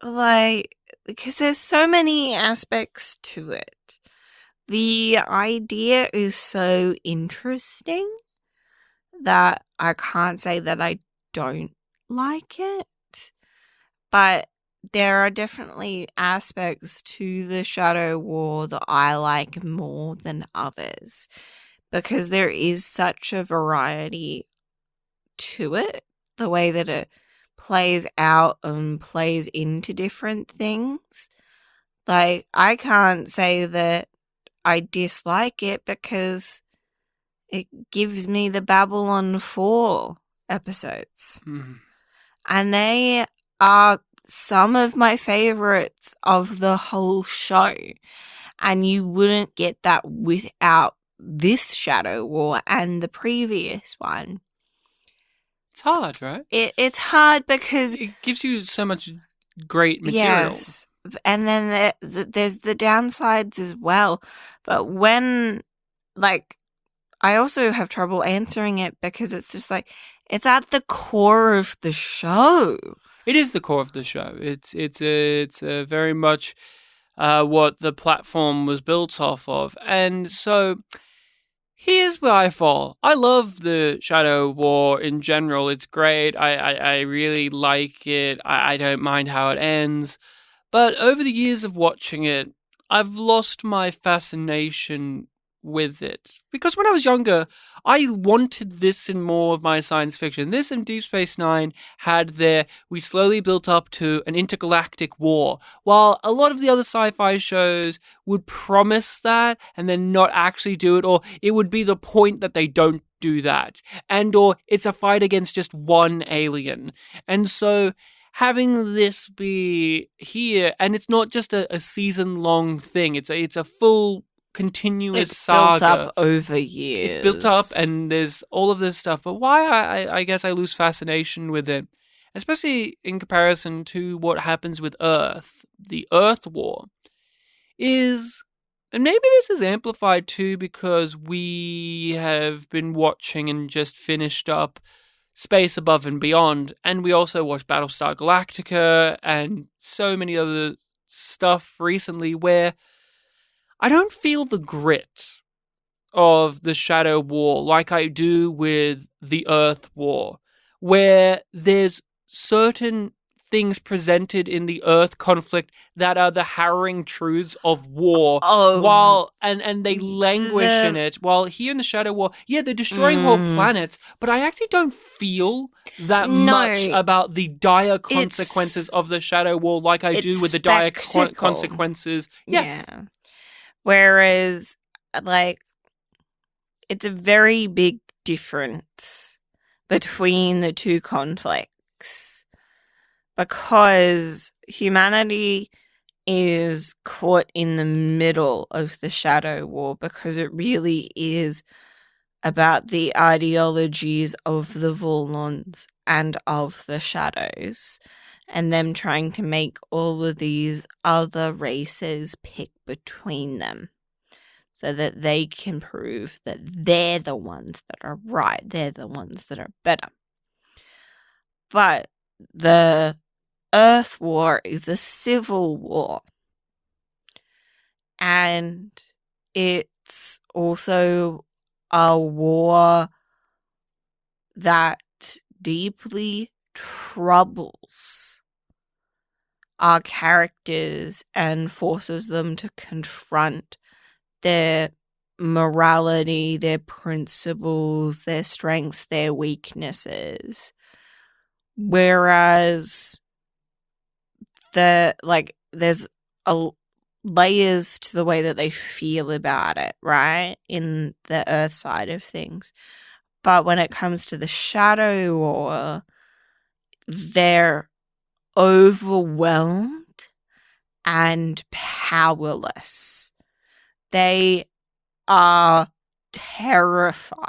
A: Like, because there's so many aspects to it. The idea is so interesting that I can't say that I don't like it. But there are definitely aspects to the Shadow War that I like more than others. Because there is such a variety to it. The way that it plays out and plays into different things. Like, I can't say that I dislike it because it gives me the Babylon 4 episodes. And they are some of my favorites of the whole show. And you wouldn't get that without this Shadow War and the previous one.
B: It's hard, right?
A: It's hard because
B: it gives you so much great material.
A: Yes. And then there's the downsides as well. But when, like, I also have trouble answering it because it's just like, it's at the core of the show.
B: It is the core of the show. It's a very much what the platform was built off of. And so here's where I fall. I love the Shadow War in general. It's great. I really like it. I don't mind how it ends. But over the years of watching it, I've lost my fascination with it. Because when I was younger, I wanted this in more of my science fiction. This and Deep Space Nine we slowly built up to an intergalactic war. While a lot of the other sci-fi shows would promise that and then not actually do it, or it would be the point that they don't do that. And or it's a fight against just one alien. And so having this be here, and it's not just a season-long thing. It's a full continuous saga.
A: It's built up over years.
B: It's built up, and there's all of this stuff. But why I guess I lose fascination with it, especially in comparison to what happens with Earth, the Earth War, is, and maybe this is amplified too because we have been watching and just finished up Space Above and Beyond, and we also watched Battlestar Galactica and so many other stuff recently where I don't feel the grit of the Shadow War like I do with the Earth War, where there's certain things presented in the Earth conflict that are the harrowing truths of war,
A: Oh,
B: while and they languish in it. While here in the Shadow War, yeah, they're destroying whole planets, but I actually don't feel that much about the dire consequences of the Shadow War like I do with the dire consequences. Yes.
A: Yeah. Whereas, like, it's a very big difference between the two conflicts because humanity is caught in the middle of the Shadow War because it really is about the ideologies of the Vorlons and of the Shadows and them trying to make all of these other races pick between them so that they can prove that they're the ones that are right, they're the ones that are better. But the Earth War is a civil war. And it's also a war that deeply troubles our characters and forces them to confront their morality, their principles, their strengths, their weaknesses. Whereas there's layers to the way that they feel about it, right? In the Earth side of things. But when it comes to the Shadow War, they're overwhelmed and powerless. They are terrified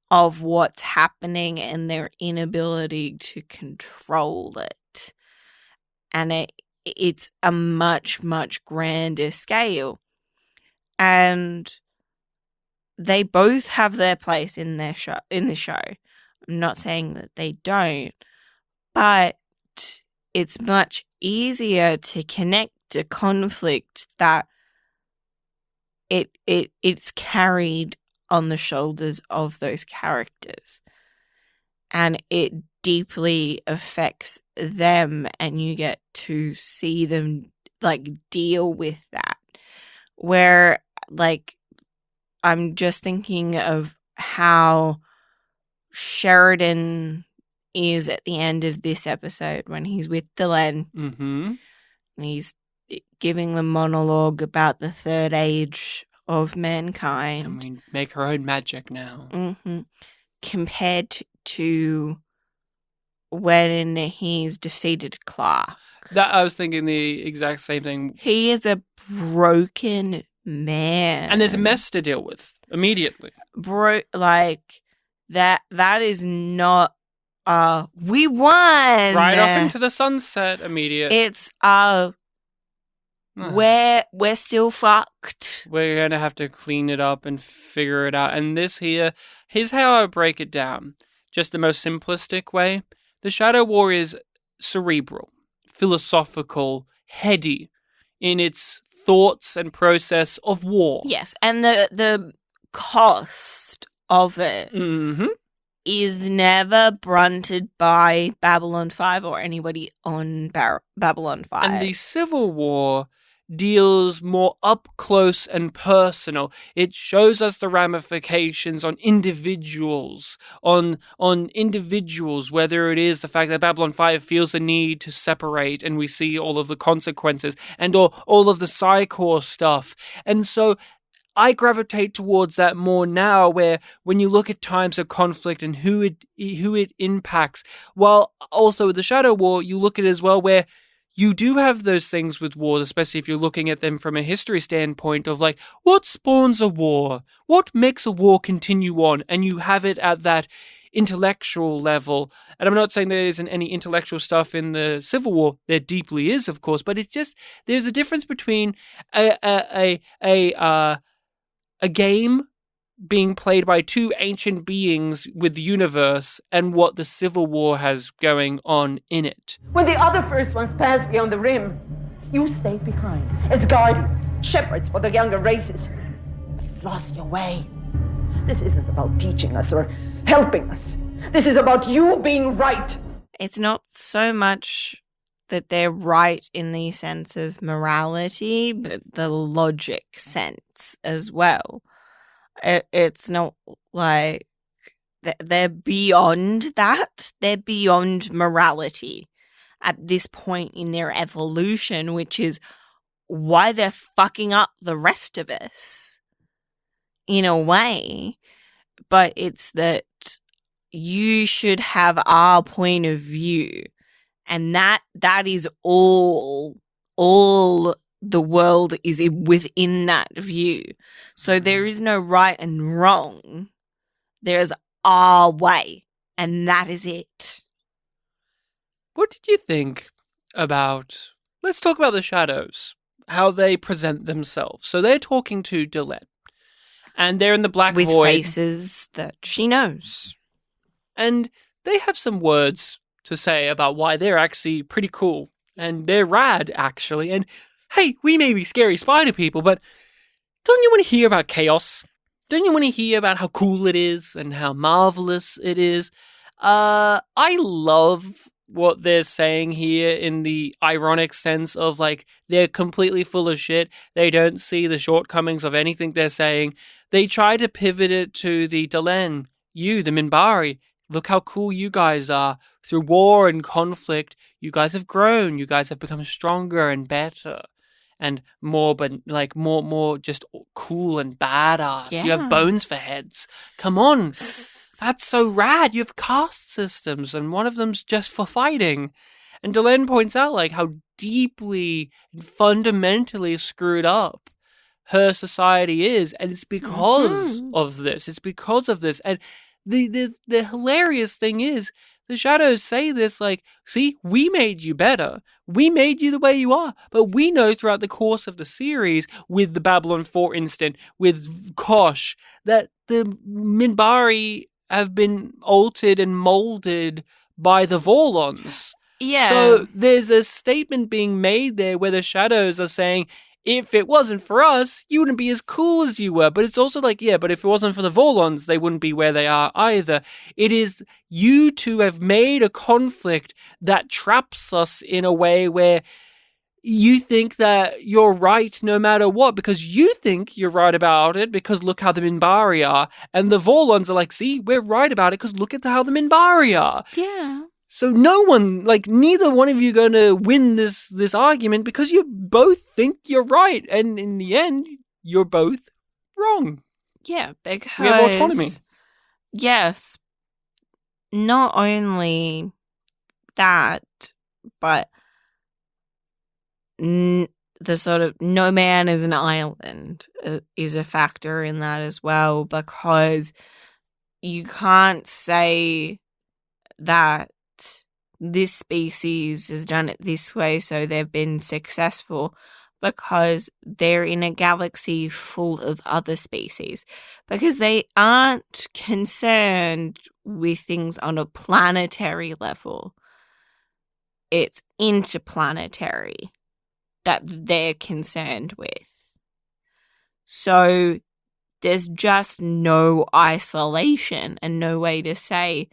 A: of what's happening and their inability to control it. And it's a much, much grander scale. And they both have their place in the show. I'm not saying that they don't, but it's much easier to connect to conflict that it's carried on the shoulders of those characters. And it deeply affects them, and you get to see them like deal with that. Where like I'm just thinking of how Sheridan is at the end of this episode when he's with Delenn.
B: Mm-hmm.
A: And he's giving the monologue about the third age of mankind.
B: And we make our own magic now.
A: Mm-hmm. Compared to when he's defeated Clark.
B: That I was thinking the exact same thing.
A: He is a broken man.
B: And there's a mess to deal with immediately.
A: Like that is not we won.
B: Right off into the sunset immediate.
A: It's we're still fucked.
B: We're going to have to clean it up and figure it out. And here's how I break it down. Just the most simplistic way. The Shadow War is cerebral, philosophical, heady in its thoughts and process of war.
A: Yes, and the cost of it is never brunted by Babylon 5 or anybody on Babylon 5.
B: And the Civil War deals more up close and personal. It shows us the ramifications on individuals, on individuals, whether it is the fact that Babylon 5 feels the need to separate and we see all of the consequences and all of the Psychor stuff. And so I gravitate towards that more now, where when you look at times of conflict and who it impacts, while also with the Shadow War, you look at it as well where you do have those things with wars, especially if you're looking at them from a history standpoint of like, what spawns a war? What makes a war continue on? And you have it at that intellectual level. And I'm not saying there isn't any intellectual stuff in the Civil War. There deeply is, of course, but it's just, there's a difference between a game being played by two ancient beings with the universe and what the Civil War has going on in it.
F: When the other first ones passed beyond the rim, you stayed behind as guardians, shepherds for the younger races. But you've lost your way. This isn't about teaching us or helping us. This is about you being right.
A: it's not so much that they're right in the sense of morality, but the logic sense as well. It's not like they're beyond that. They're beyond morality at this point in their evolution, which is why they're fucking up the rest of us in a way. But it's that you should have our point of view, and that is all the world is within that view. So there is no right and wrong. There's our way, and that is it.
B: What did you think about... Let's talk about the shadows, how they present themselves. So they're talking to Delenn, and they're in the black
A: with
B: void.
A: faces that she knows.
B: And they have some words to say about why they're actually pretty cool. And they're rad, actually. And hey, we may be scary spider people, but don't you want to hear about chaos? Don't you want to hear about how cool it is and how marvelous it is? I love what they're saying here in the ironic sense of, like, they're completely full of shit. They don't see the shortcomings of anything they're saying. They try to pivot it to the Delenn, you, the Minbari. Look how cool you guys are. Through war and conflict, you guys have grown. You guys have become stronger and better. And more, but like more just cool and badass.
A: Yeah.
B: You have bones for heads. Come on. That's so rad. You have caste systems, and one of them's just for fighting. And Delenn points out, like, how deeply and fundamentally screwed up her society is, and it's because of this. It's because of this. And the hilarious thing is, the shadows say this, like, see, we made you better. We made you the way you are. But we know throughout the course of the series, with the Babylon 4 instant, with Kosh, that the Minbari have been altered and molded by the Vorlons.
A: Yeah.
B: So there's a statement being made there where the shadows are saying, if it wasn't for us, you wouldn't be as cool as you were. But it's also like, yeah, but if it wasn't for the Vorlons, they wouldn't be where they are either. It is you two have made a conflict that traps us in a way where you think that you're right no matter what, because you think you're right about it, because look how the Minbari are. And the Vorlons are like, see, we're right about it because look at how the Minbari are.
A: Yeah.
B: So no one, like, neither one of you going to win this argument because you both think you're right. And in the end, you're both wrong.
A: Yeah, because
B: we have autonomy.
A: Yes. Not only that, but the sort of no man is an island is a factor in that as well, because you can't say that this species has done it this way, so they've been successful, because they're in a galaxy full of other species, because they aren't concerned with things on a planetary level. It's interplanetary that they're concerned with. So there's just no isolation and no way to say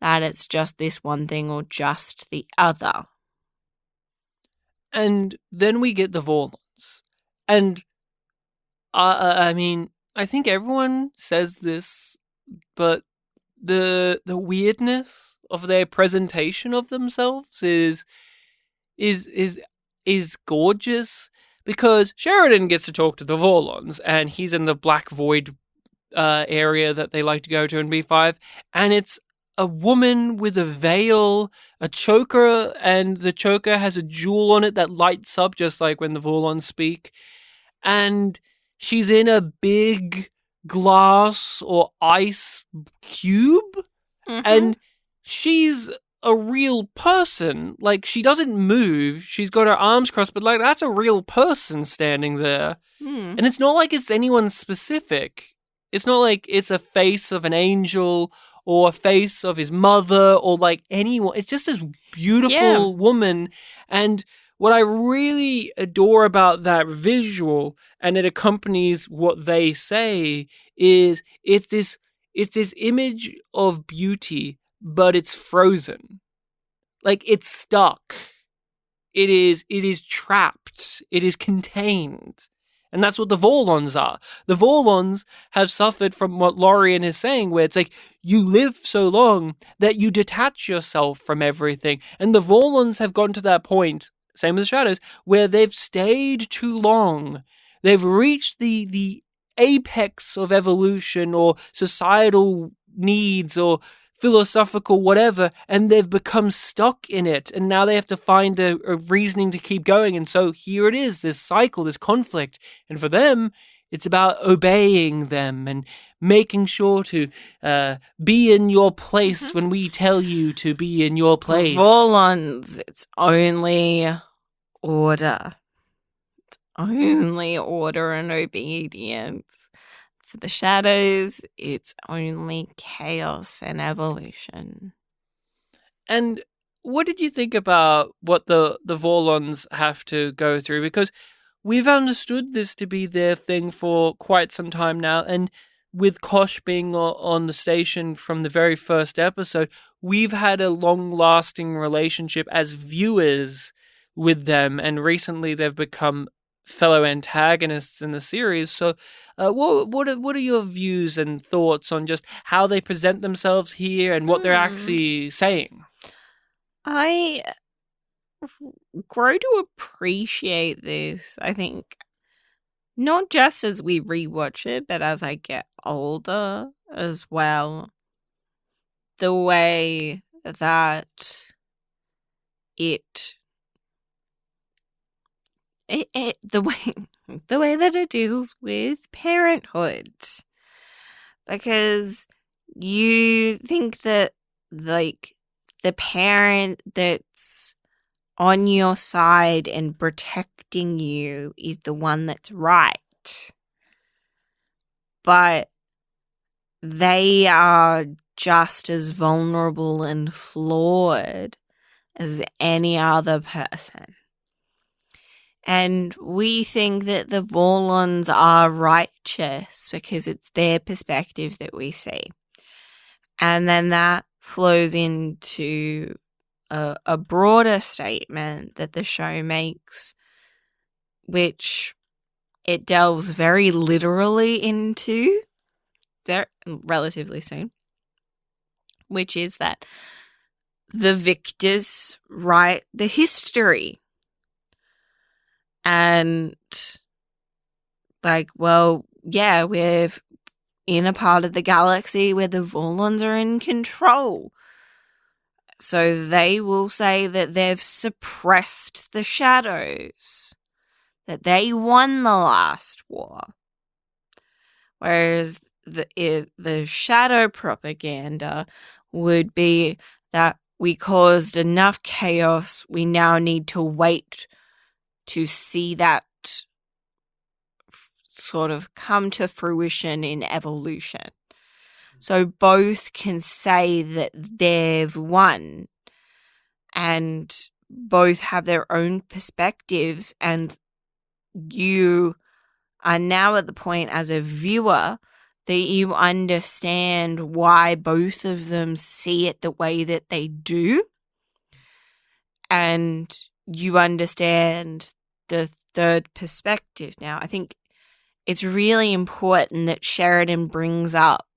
A: that it's just this one thing or just the other.
B: And then we get the Vorlons. And, I mean, I think everyone says this, but the weirdness of their presentation of themselves is gorgeous, because Sheridan gets to talk to the Vorlons, and he's in the Black Void area that they like to go to in B5, and it's a woman with a veil, a choker, and the choker has a jewel on it that lights up just like when the Vorlons speak. And she's in a big glass or ice cube, and she's a real person. Like, she doesn't move. She's got her arms crossed, but, like, that's a real person standing there. And it's not like it's anyone specific. It's not like it's a face of an angel or a face of his mother or, like, anyone. It's just this beautiful woman. And what I really adore about that visual, and it accompanies what they say, is it's this image of beauty, but it's frozen. Like, it's stuck. It is trapped. It is contained. And that's what the Vorlons are. The Vorlons have suffered from what Lorien is saying, where it's like, you live so long that you detach yourself from everything. And the Vorlons have gotten to that point, same with the Shadows, where they've stayed too long. They've reached the apex of evolution or societal needs or philosophical whatever, and they've become stuck in it, and now they have to find a reasoning to keep going. And so here it is, this cycle, this conflict, and for them it's about obeying them and making sure to be in your place when we tell you to be in your place.
A: Vorlons, it's only order. It's only order and obedience. For the Shadows, it's only chaos and evolution.
B: And what did you think about what the Vorlons have to go through? Because we've understood this to be their thing for quite some time now, and with Kosh being on the station from the very first episode, we've had a long-lasting relationship as viewers with them, and recently they've become fellow antagonists in the series. So what are your views and thoughts on just how they present themselves here and what they're actually saying?
A: I grow to appreciate this, I think, not just as we rewatch it, but as I get older as well. The way that the way that it deals with parenthood, because you think that, like, the parent that's on your side and protecting you is the one that's right, but they are just as vulnerable and flawed as any other person. And we think that the Vorlons are righteous because it's their perspective that we see. And then that flows into a broader statement that the show makes, which it delves very literally into relatively soon, which is that the victors write the history. And, like, well, yeah, we're in a part of the galaxy where the Vorlons are in control. So they will say that they've suppressed the Shadows, that they won the last war. Whereas the Shadow propaganda would be that we caused enough chaos, we now need to wait to see that sort of come to fruition in evolution. So both can say that they've won, and both have their own perspectives, and you are now at the point as a viewer that you understand why both of them see it the way that they do, and you understand the third perspective. Now, I think it's really important that Sheridan brings up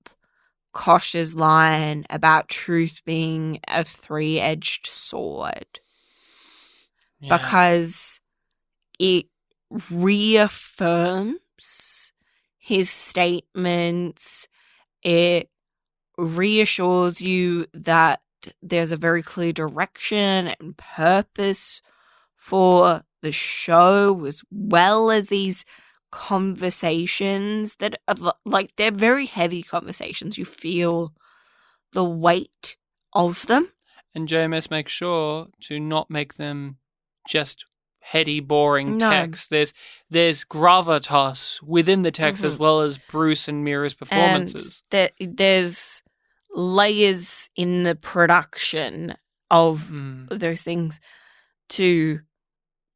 A: Kosh's line about truth being a three-edged sword, because it reaffirms his statements. It reassures you that there's a very clear direction and purpose for the show, as well as these conversations that are, like, they're very heavy conversations. You feel the weight of them.
B: And JMS makes sure to not make them just heady, boring text. There's gravitas within the text, as well as Bruce and Mira's performances.
A: And there's layers in the production of those things to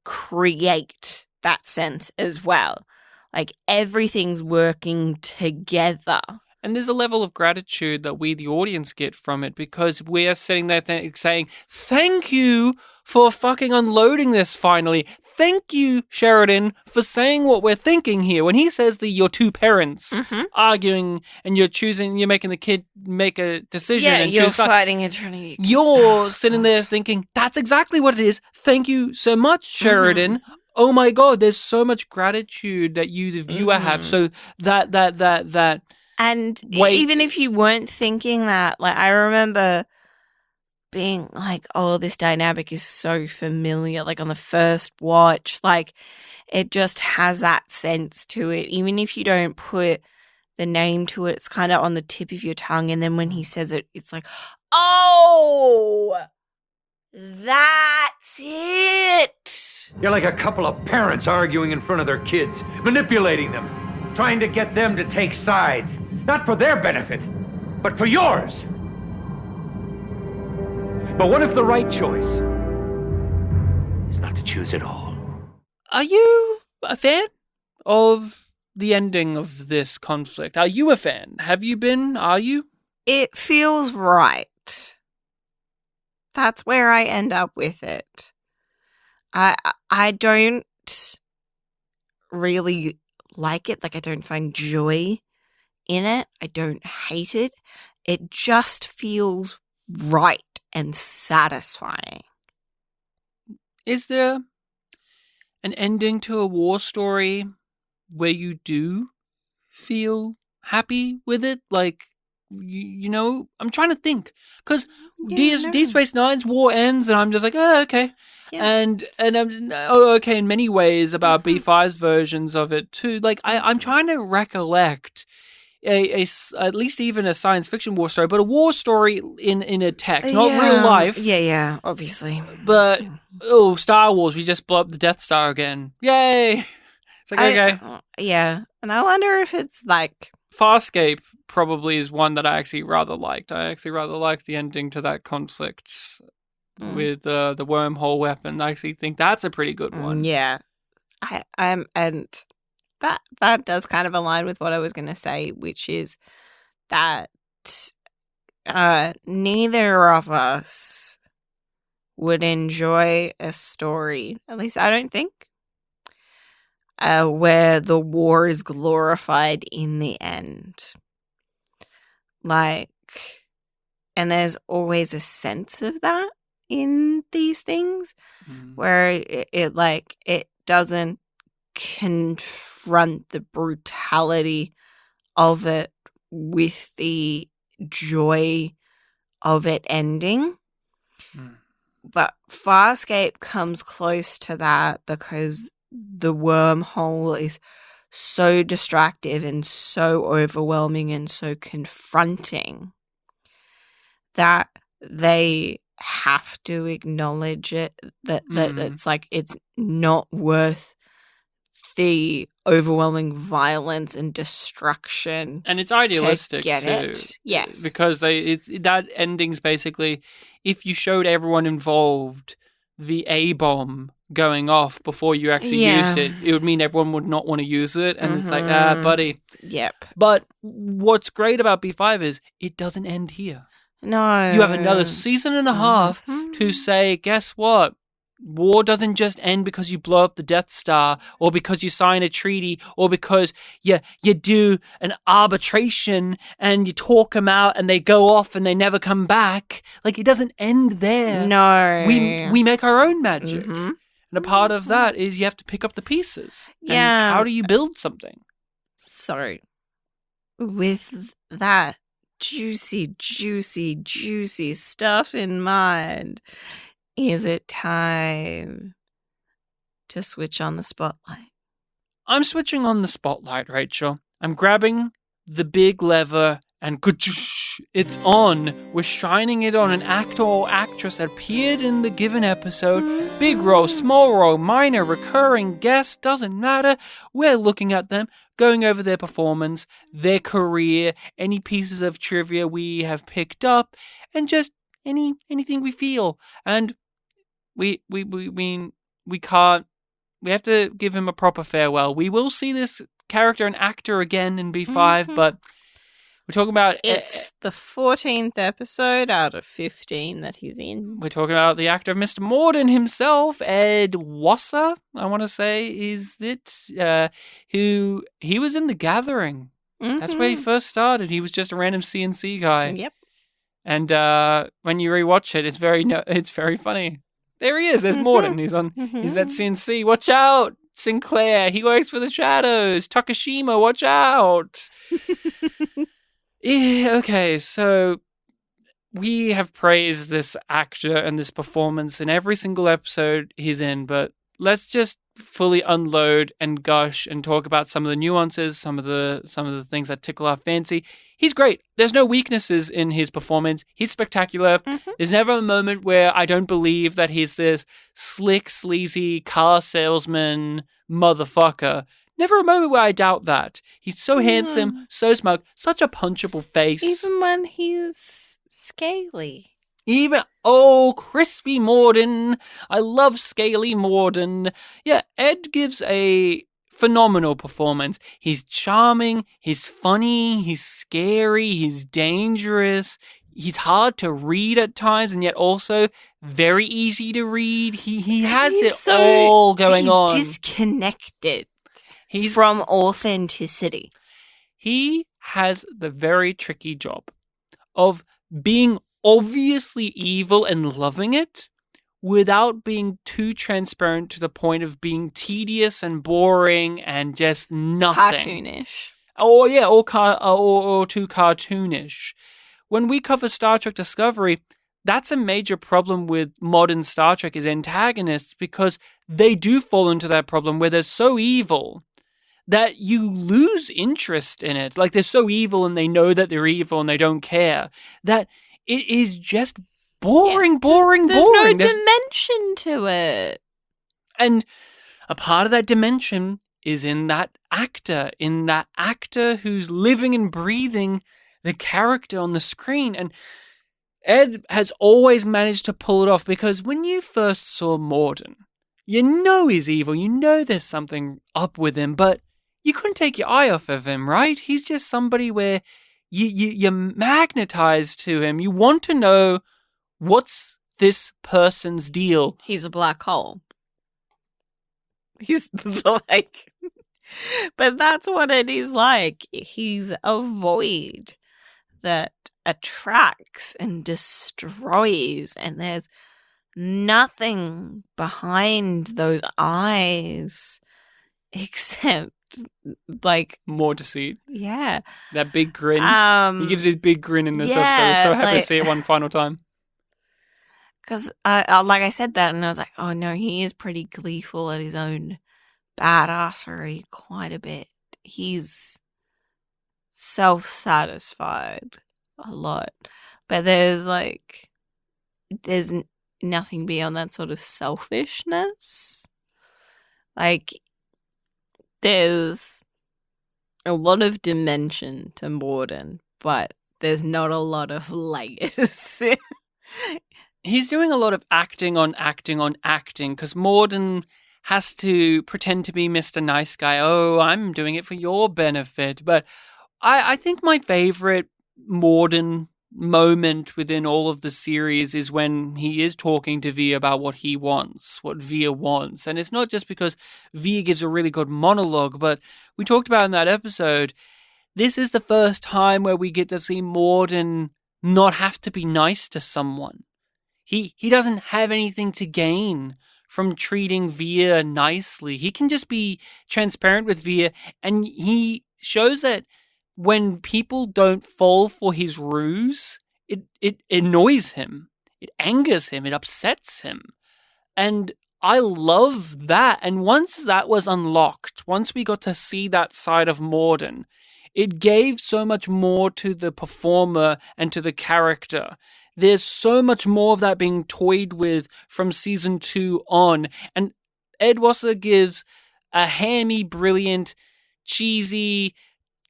A: create that sense as well. Like, everything's working together.
B: And there's a level of gratitude that we, the audience, get from it because we're sitting there saying, thank you for fucking unloading this finally. Thank you, Sheridan, for saying what we're thinking here. When he says that your two parents arguing and you're making the kid make a decision.
A: Yeah,
B: and
A: you're
B: choose
A: fighting and trying to...
B: You're sitting there thinking, that's exactly what it is. Thank you so much, Sheridan. Oh my God, there's so much gratitude that you, the viewer, have. So that...
A: And
B: Wait.
A: even if you weren't thinking that, like, I remember being like, oh, this dynamic is so familiar. Like, on the first watch, like, it just has that sense to it. Even if you don't put the name to it, it's kind of on the tip of your tongue. And then when he says it, it's like, oh, that's it.
C: You're like a couple of parents arguing in front of their kids, manipulating them, trying to get them to take sides. Not for their benefit, but for yours. But what if the right choice is not to choose at all?
B: Are you a fan of the ending of this conflict? Are you a fan? Have you been? Are you?
A: It feels right. That's where I end up with it. I don't really like it. Like, I don't find joy in it. I don't hate it. It just feels right and satisfying.
B: Is there an ending to a war story where you do feel happy with it? Like, you know, I'm trying to think. Because Deep Space Nine's war ends and I'm just like, oh, okay. Yeah. And I'm, okay, in many ways about B5's versions of it too. Like, I'm trying to recollect at least even a science fiction war story, but a war story in a text, not real life.
A: Yeah, obviously.
B: But Star Wars, we just blow up the Death Star again. Yay! It's like, okay.
A: Yeah, and I wonder if it's like
B: Farscape probably is one that I actually rather liked. I actually rather liked the ending to that conflict with the wormhole weapon. I actually think that's a pretty good one.
A: Yeah, I'm and. That does kind of align with what I was going to say, which is that neither of us would enjoy a story, at least I don't think, where the war is glorified in the end. Like, and there's always a sense of that in these things, where it doesn't confront the brutality of it with the joy of it ending. But Farscape comes close to that because the wormhole is so distractive and so overwhelming and so confronting that they have to acknowledge it, that it's like it's not worth the overwhelming violence and destruction,
B: and it's idealistic
A: to get
B: too.
A: It. Yes,
B: because that ending's basically, if you showed everyone involved the A bomb going off before you actually used it, it would mean everyone would not want to use it, and it's like, buddy.
A: Yep.
B: But what's great about B5 is it doesn't end here.
A: No,
B: you have another season and a half to say, guess what? War doesn't just end because you blow up the Death Star or because you sign a treaty or because you do an arbitration and you talk them out and they go off and they never come back. Like, it doesn't end there.
A: No.
B: We make our own magic. And a part of that is you have to pick up the pieces.
A: Yeah.
B: And how do you build something?
A: So, with that juicy stuff in mind, is it time to switch on the spotlight?
B: I'm switching on the spotlight, Rachel. I'm grabbing the big lever and it's on. We're shining it on an actor or actress that appeared in the given episode. Big role, small role, minor, recurring guest, doesn't matter. We're looking at them, going over their performance, their career, any pieces of trivia we have picked up, and just anything we feel. And we can't. We have to give him a proper farewell. We will see this character and actor again in B5, but We're talking about
A: It's the 14th episode out of 15 that he's in.
B: We're talking about the actor of Mr. Morden himself, Ed Wasser, I want to say, is it? Who he was in The Gathering. That's where he first started. He was just a random CNC guy.
A: Yep.
B: And when you rewatch it, it's very funny. There he is. There's Morden. He's at CNC. Watch out, Sinclair. He works for the Shadows. Takashima, watch out. Okay, so we have praised this actor and this performance in every single episode he's in, but let's just fully unload and gush and talk about some of the nuances, some of the things that tickle our fancy. He's great. There's no weaknesses in his performance. He's spectacular. There's never a moment where I don't believe that he's this slick, sleazy car salesman motherfucker. Never a moment where I doubt that. He's so handsome, so smug, such a punchable face.
A: Even when he's scaly.
B: Crispy Morden. I love scaly Morden. Yeah, Ed gives a phenomenal performance. He's charming, he's funny, he's scary, he's dangerous. He's hard to read at times and yet also very easy to read. He has all going on.
A: He's disconnected from authenticity.
B: He has the very tricky job of being obviously evil and loving it without being too transparent to the point of being tedious and boring and just nothing.
A: Cartoonish.
B: Or too cartoonish. When we cover Star Trek Discovery, that's a major problem with modern Star Trek is antagonists, because they do fall into that problem where they're so evil that you lose interest in it. Like, they're so evil and they know that they're evil and they don't care, that it is just boring.
A: There's no dimension to it.
B: And a part of that dimension is in that actor who's living and breathing the character on the screen. And Ed has always managed to pull it off, because when you first saw Morden, you know he's evil, you know there's something up with him, but you couldn't take your eye off of him, right? He's just somebody where you're magnetized to him. You want to know, what's this person's deal?
A: He's a black hole. He's like... But that's what it is like. He's a void that attracts and destroys, and there's nothing behind those eyes except like
B: more deceit.
A: Yeah,
B: that big grin. He gives his big grin in this episode. So happy to see it one final time.
A: Because like I said that, and I was like, oh no, he is pretty gleeful at his own badassery quite a bit. He's self-satisfied a lot, but there's nothing beyond that sort of selfishness. Like, there's a lot of dimension to Morden, but there's not a lot of layers.
B: He's doing a lot of acting on acting, because Morden has to pretend to be Mr. Nice Guy. Oh, I'm doing it for your benefit. But I think my favorite Morden moment within all of the series is when he is talking to Via about what he wants, what Via wants. And it's not just because Via gives a really good monologue, but we talked about in that episode, this is the first time where we get to see Morden not have to be nice to someone. He doesn't have anything to gain from treating Via nicely. He can just be transparent with Via, and he shows that when people don't fall for his ruse, it annoys him. It angers him. It upsets him. And I love that. And once that was unlocked, once we got to see that side of Morden, it gave so much more to the performer and to the character. There's so much more of that being toyed with from season 2 on. And Ed Wasser gives a hammy, brilliant, cheesy,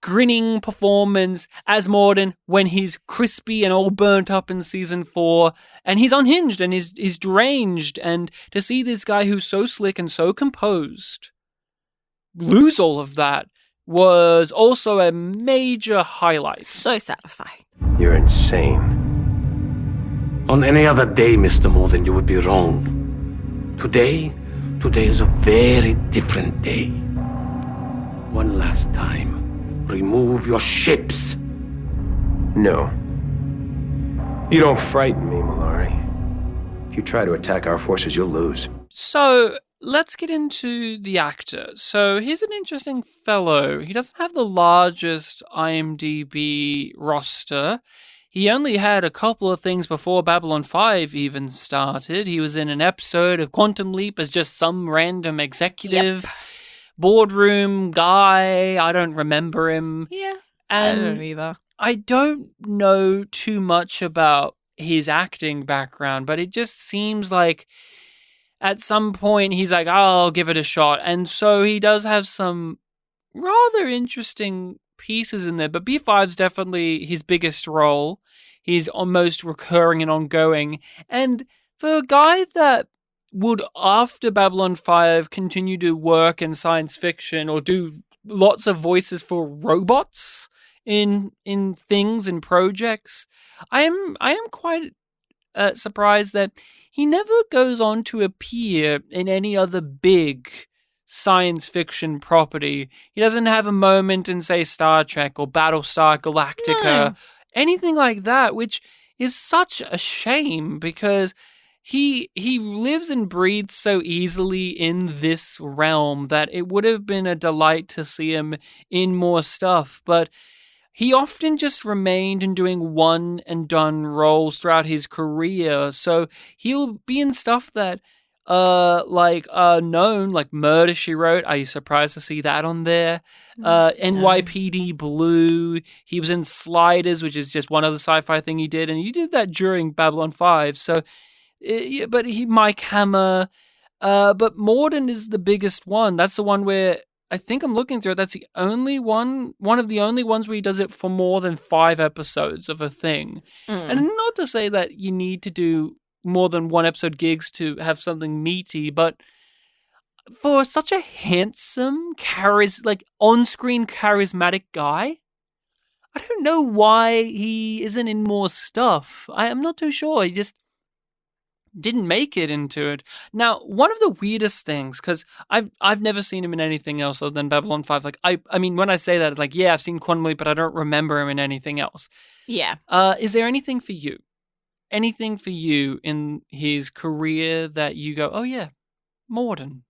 B: grinning performance as Morden when he's crispy and all burnt up in season 4. And he's unhinged and he's deranged. And to see this guy who's so slick and so composed lose all of that was also a major highlight.
A: So satisfying.
G: You're insane.
E: On any other day, Mr. Morden, you would be wrong. Today is a very different day. One last time, remove your ships.
G: No. You don't frighten me, Malari. If you try to attack our forces, you'll lose.
B: So, let's get into the actor. So, he's an interesting fellow. He doesn't have the largest IMDb roster. He only had a couple of things before Babylon 5 even started. He was in an episode of Quantum Leap as just some random executive.
A: Yep.
B: Boardroom guy. I don't remember him.
A: Yeah.
B: And
A: I don't either.
B: I don't know too much about his acting background, but it just seems like at some point he's like, oh, I'll give it a shot. And so he does have some rather interesting pieces in there, but B5's definitely his biggest role. He's almost recurring and ongoing. And for a guy that would, after Babylon 5, continue to work in science fiction or do lots of voices for robots in things and projects, I am quite surprised that he never goes on to appear in any other big science fiction property. He doesn't have a moment in, say, Star Trek or Battlestar Galactica, anything like that, which is such a shame because he lives and breathes so easily in this realm that it would have been a delight to see him in more stuff. But he often just remained in doing one and done roles throughout his career. So he'll be in stuff that known, like Murder, She Wrote. Are you surprised to see that on there? NYPD Blue. He was in Sliders, which is just one other sci-fi thing he did, and he did that during Babylon 5. So, Mike Hammer. But Morden is the biggest one. That's the one where I think I'm looking through it. That's the only one of the only ones where he does it for more than 5 episodes of a thing. And not to say that you need to do more than 1 episode gigs to have something meaty, but for such a handsome, on-screen charismatic guy, I don't know why he isn't in more stuff. I'm not too sure. He just didn't make it into it. Now, one of the weirdest things, because I've never seen him in anything else other than Babylon 5. Like, I mean, when I say that, like, yeah, I've seen Quantum Leap, but I don't remember him in anything else.
A: Yeah.
B: Is there anything for you? Anything for you in his career that you go, oh yeah, Morden?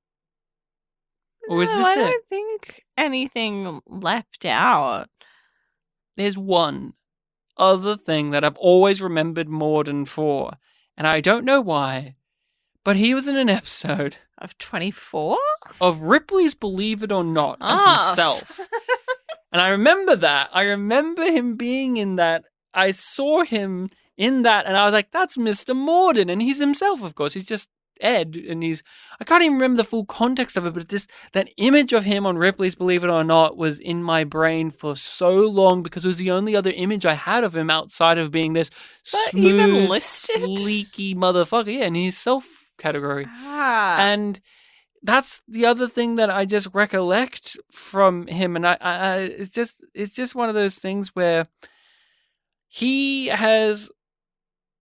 B: Or is this
A: I
B: it?
A: don't think anything left out.
B: There's one other thing that I've always remembered Morden for, and I don't know why, but he was in an episode
A: Of 24?
B: of Ripley's Believe It or Not as himself. And I remember that. I remember him being in that. I saw him in that, and I was like, that's Mr. Morden. And he's himself, of course. He's just Ed, and I can't even remember the full context of it, but that image of him on Ripley's Believe It or Not was in my brain for so long because it was the only other image I had of him outside of being this smooth, sleeky motherfucker. Yeah, in his self category. And that's the other thing that I just recollect from him. And it's just one of those things where he has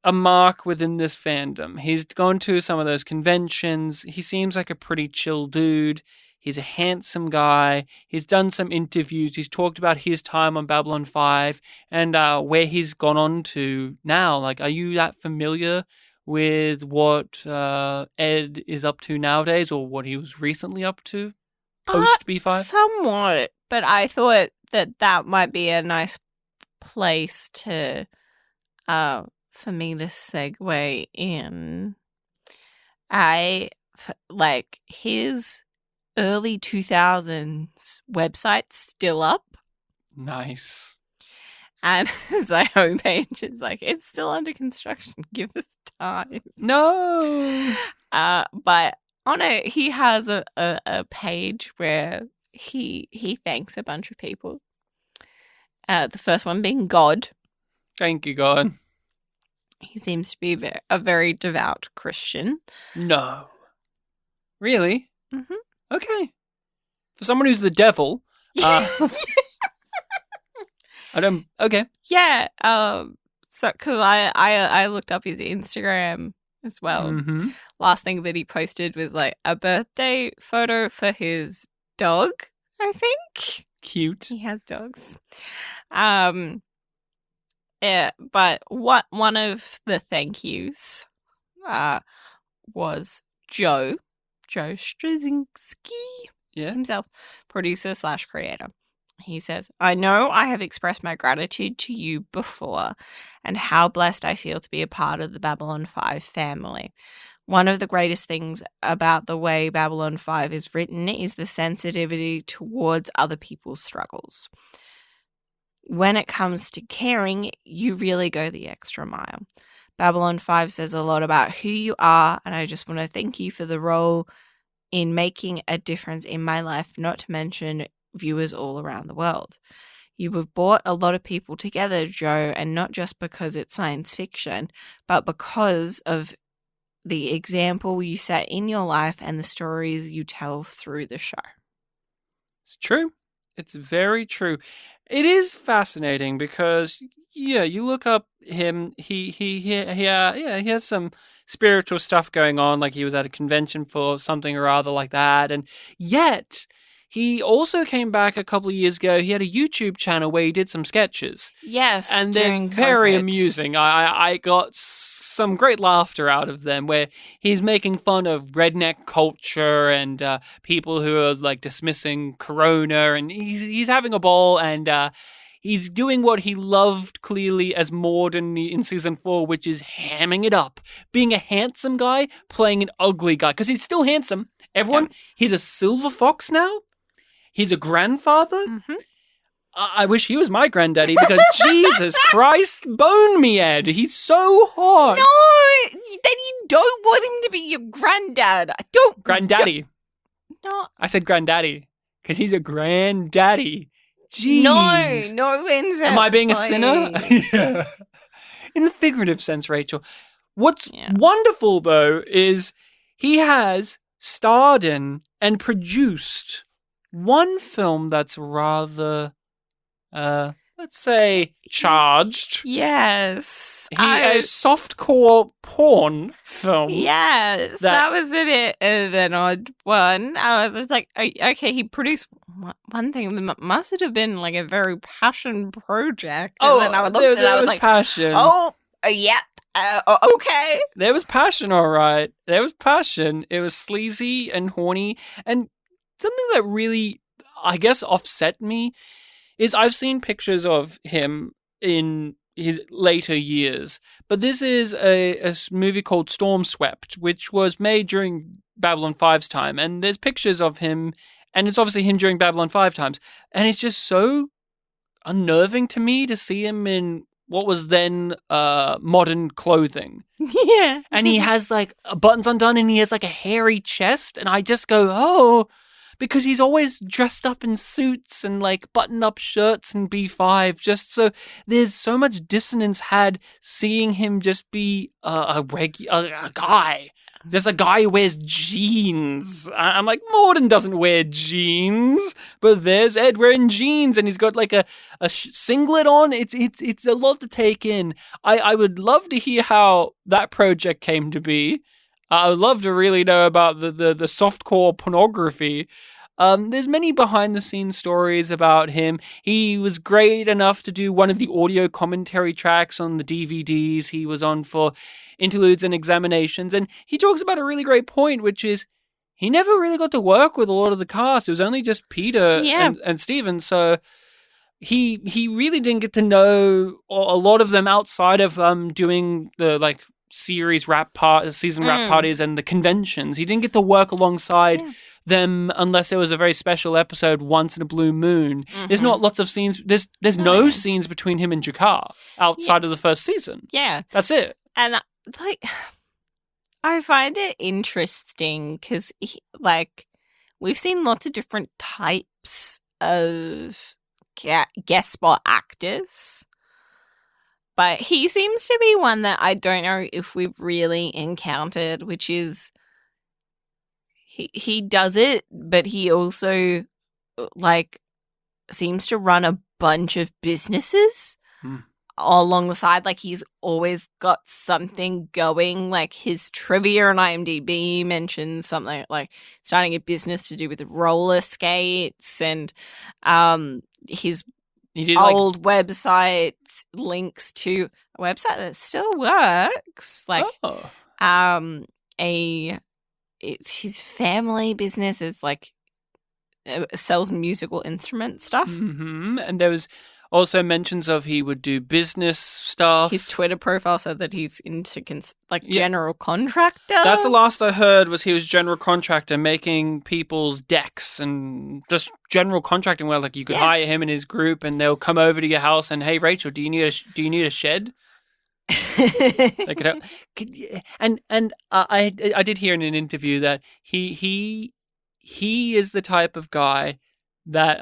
B: a mark within this fandom. He's gone to some of those conventions. He seems like a pretty chill dude. He's a handsome guy. He's done some interviews. He's talked about his time on Babylon 5 and where he's gone on to now. Like, are you that familiar with what Ed is up to nowadays or what he was recently up to post B5?
A: Somewhat, but I thought that might be a nice place to for me to segue in. His early 2000s website's still up.
B: Nice.
A: And his homepage is like, it's still under construction. Give us time.
B: No.
A: But on it, he has a page where he thanks a bunch of people. The first one being God.
B: Thank you, God.
A: He seems to be a very devout Christian.
B: No. Really?
A: Mm-hmm.
B: Okay. For someone who's the devil, I don't. Okay.
A: Yeah. So, because I looked up his Instagram as well.
B: Mm-hmm.
A: Last thing that he posted was like a birthday photo for his dog, I think.
B: Cute.
A: He has dogs. Yeah, but one of the thank yous was Joe Straczynski
B: Yeah.
A: himself, producer / creator. He says, I know I have expressed my gratitude to you before and how blessed I feel to be a part of the Babylon 5 family. One of the greatest things about the way Babylon 5 is written is the sensitivity towards other people's struggles. When it comes to caring, you really go the extra mile. Babylon 5 says a lot about who you are, and I just want to thank you for the role in making a difference in my life, not to mention viewers all around the world. You have brought a lot of people together, Joe, and not just because it's science fiction, but because of the example you set in your life and the stories you tell through the show.
B: It's true. It's very true. It is fascinating because, yeah, you look up him. He has some spiritual stuff going on. Like he was at a convention for something or other like that, and yet he also came back a couple of years ago. He had a YouTube channel where he did some sketches.
A: Yes,
B: And they're
A: during
B: very
A: COVID.
B: amusing. I got some great laughter out of them where he's making fun of redneck culture and people who are like dismissing Corona, and he's having a ball, and he's doing what he loved clearly as Maud in season 4, which is hamming it up. Being a handsome guy playing an ugly guy, because he's still handsome. Everyone, he's a silver fox now. He's a grandfather.
A: Mm-hmm.
B: I wish he was my granddaddy because Jesus Christ, bone me, Ed. He's so hot.
A: No, then you don't want him to be your granddad.
B: Granddaddy.
A: No.
B: I said granddaddy because he's a granddaddy. Jeez.
A: No incest.
B: Am I being a
A: please.
B: sinner? Yeah. In the figurative sense, Rachel. What's wonderful, though, is he has starred in and produced one film that's rather, let's say, charged.
A: Yes.
B: A softcore porn film.
A: Yes, that was a bit of an odd one. I was just like, okay, he produced one thing that must have been like a very passion project. And then I looked
B: there
A: and I was like,
B: passion.
A: Yeah. Okay.
B: There was passion, all right. There was passion. It was sleazy and horny. And something that really, I guess, offset me is I've seen pictures of him in his later years. But this is a movie called Storm Swept, which was made during Babylon 5's time. And there's pictures of him, and it's obviously him during Babylon 5 times. And it's just so unnerving to me to see him in what was then modern clothing.
A: Yeah.
B: And he has like buttons undone and he has like a hairy chest. And I just go, oh, because he's always dressed up in suits and like buttoned up shirts and B5. Just so there's so much dissonance had seeing him just be a guy. Just a guy who wears jeans. I'm like, Morden doesn't wear jeans, but there's Ed wearing jeans, and he's got like a singlet on. It's a lot to take in. I would love to hear how that project came to be. I would love to really know about the softcore pornography. There's many behind-the-scenes stories about him. He was great enough to do one of the audio commentary tracks on the DVDs he was on for interludes and examinations, and he talks about a really great point, which is he never really got to work with a lot of the cast. It was only just Peter and Steven, so he really didn't get to know a lot of them outside of doing the like season rap parties and the conventions. He didn't get to work alongside them unless there was a very special episode once in a blue moon. There's not lots of scenes. There's no scenes between him and Jakar outside of the first season.
A: Yeah.
B: That's it.
A: And like, I find it interesting because like we've seen lots of different types of guest spot actors. But he seems to be one that I don't know if we've really encountered, which is he does it, but he also like seems to run a bunch of businesses along the side. Like, he's always got something going. Like, his trivia on IMDb mentions something like starting a business to do with roller skates, and his old website links to a website that still works. Like, it's his family business is like sells musical instrument stuff.
B: Mm-hmm. And there was also mentions of he would do business stuff.
A: His Twitter profile said that he's into general contractor.
B: That's the last I heard, was he was general contractor, making people's decks and just general contracting. Where like you could hire him and his group, and they'll come over to your house and, hey, Rachel, do you need a shed? They could help. And I did hear in an interview that he is the type of guy that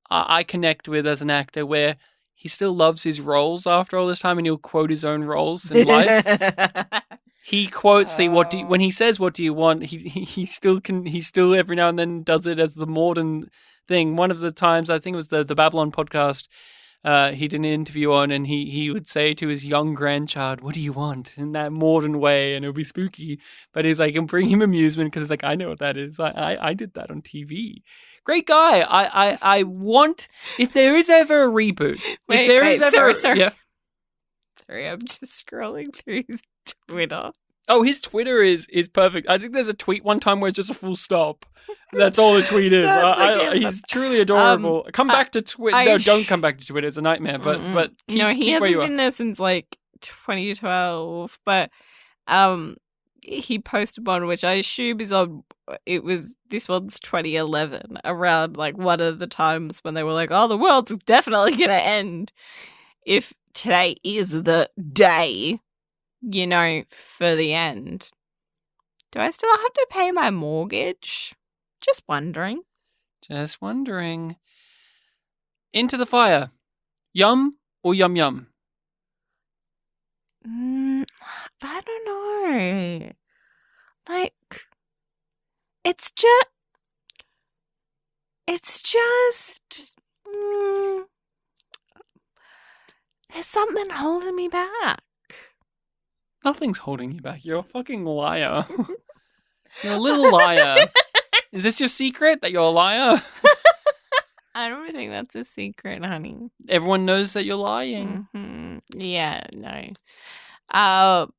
B: I connect with as an actor, where he still loves his roles after all this time, and he'll quote his own roles in life. He quotes when he says what do you want, he still every now and then does it as the modern thing. One of the times, I think it was the Babylon podcast, he did an interview on, and he would say to his young grandchild, what do you want, in that modern way, and it would be spooky, but he's like, and bring him amusement, because it's like, I know what that is. I did that on TV. Great guy. I want, if there is ever a reboot,
A: Sorry, I'm just scrolling through his Twitter.
B: Oh, his Twitter is perfect. I think there's a tweet one time where it's just a full stop. That's all the tweet is. He's truly adorable. Come back to Twitter. No, don't come back to Twitter. It's a nightmare. But he hasn't
A: been there since like 2012. But he posted one which I assume is on. This one's 2011, around like one of the times when they were like, "Oh, the world's definitely gonna end if today is the day." For the end. Do I still have to pay my mortgage? Just wondering.
B: Into the fire. Yum or yum yum?
A: I don't know. Like, it's just there's something holding me back.
B: Nothing's holding you back. You're a fucking liar. You're a little liar. Is this your secret, that you're a liar?
A: I don't think that's a secret, honey.
B: Everyone knows that you're lying.
A: Mm-hmm. Yeah, no.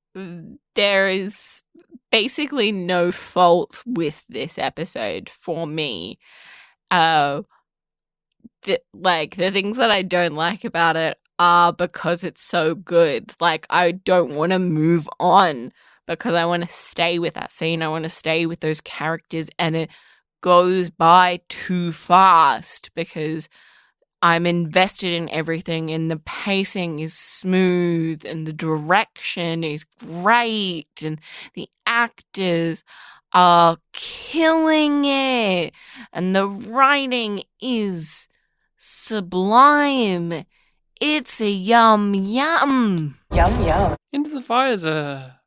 A: There is basically no fault with this episode for me. The things that I don't like about it are because it's so good. Like, I don't want to move on because I want to stay with that scene. I want to stay with those characters, and it goes by too fast because I'm invested in everything, and the pacing is smooth, and the direction is great, and the actors are killing it, and the writing is sublime. It's a yum yum.
F: Yum yum.
B: Into the Fire is a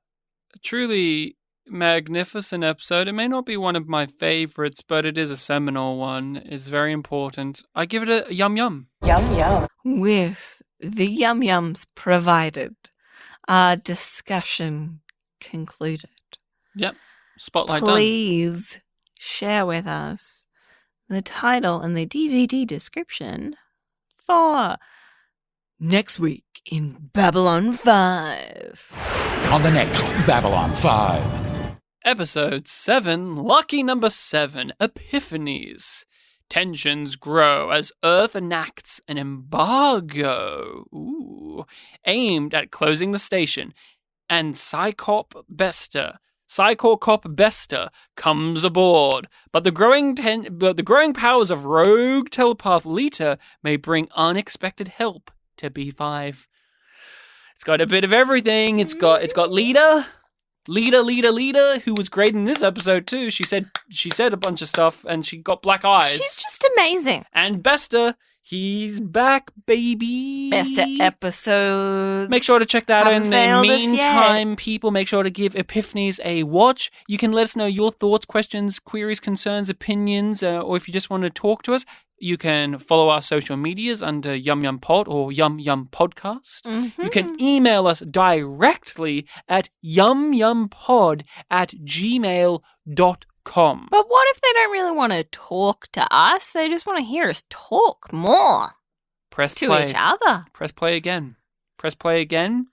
B: truly magnificent episode. It may not be one of my favorites, but it is a seminal one. It's very important. I give it a yum yum.
F: Yum yum.
A: With the yum yums provided, our discussion concluded.
B: Yep. Spotlight
A: Please share with us the title and the DVD description for next week in Babylon 5.
H: On the next Babylon 5.
B: Episode 7, lucky number 7, Epiphanies. Tensions grow as Earth enacts an embargo aimed at closing the station, and Psychorp Bester comes aboard, but the growing powers of rogue telepath Lita may bring unexpected help to B5. It's got a bit of everything. It's got Lita, who was great in this episode too. She said a bunch of stuff, and she got black eyes.
A: She's just amazing.
B: And Bester, he's back, baby.
A: Bester episodes.
B: Make sure to check that out. In the meantime, people, make sure to give Epiphanies a watch. You can let us know your thoughts, questions, queries, concerns, opinions, or if you just want to talk to us. You can follow our social medias under YumYumPod or YumYumPodcast.
A: Mm-hmm.
B: You can email us directly at yumyumpod@gmail.com.
A: But what if they don't really want to talk to us? They just want to hear us talk more
B: Press
A: to
B: play.
A: each other.
B: Press play again. Press play again.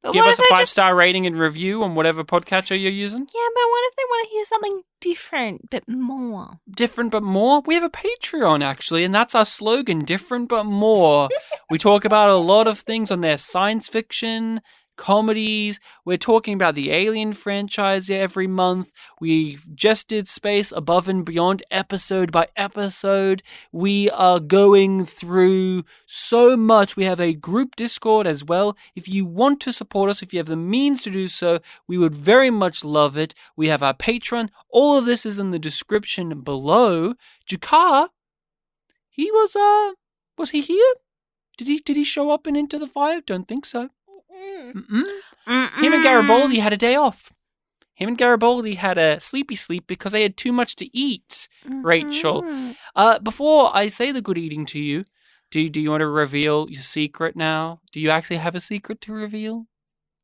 A: But
B: Give
A: what
B: us a
A: if they
B: 5-star rating and review on whatever podcatcher you're using.
A: Yeah, but what if they want to hear something different but more?
B: Different but more. We have a Patreon, actually, and that's our slogan, different but more. We talk about a lot of things on there, science fiction, comedies. We're talking about the Alien franchise every month. We just did Space Above and Beyond episode by episode. We are going through so much. We have a group Discord as well. If you want to support us, if you have the means to do so, we would very much love it. We have our Patreon. All of this is in the description below. Jakar, he was he here? Did he show up in Into the Fire? Don't think so. Mm-mm. Him and Garibaldi had a day off. Him and Garibaldi had a sleepy sleep because they had too much to eat, Rachel. Before I say the good eating to you, do you want to reveal your secret now? Do you actually have a secret to reveal?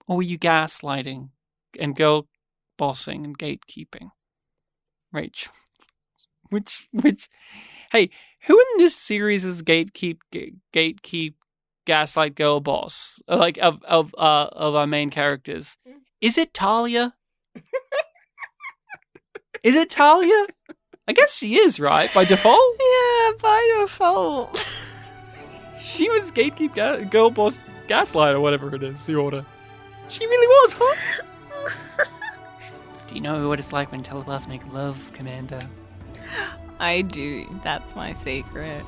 B: Or were you gaslighting and girl bossing and gatekeeping? Rachel. Which hey, who in this series is gatekeep gaslight girl boss, like of our main characters? Is it Talia? Is it Talia? I guess she is, right? By default?
A: Yeah, by default.
B: She was gatekeep girl boss gaslight or whatever it is, the order. She really was, huh? Do you know what it's like when telepaths make love, Commander?
A: I do. That's my secret.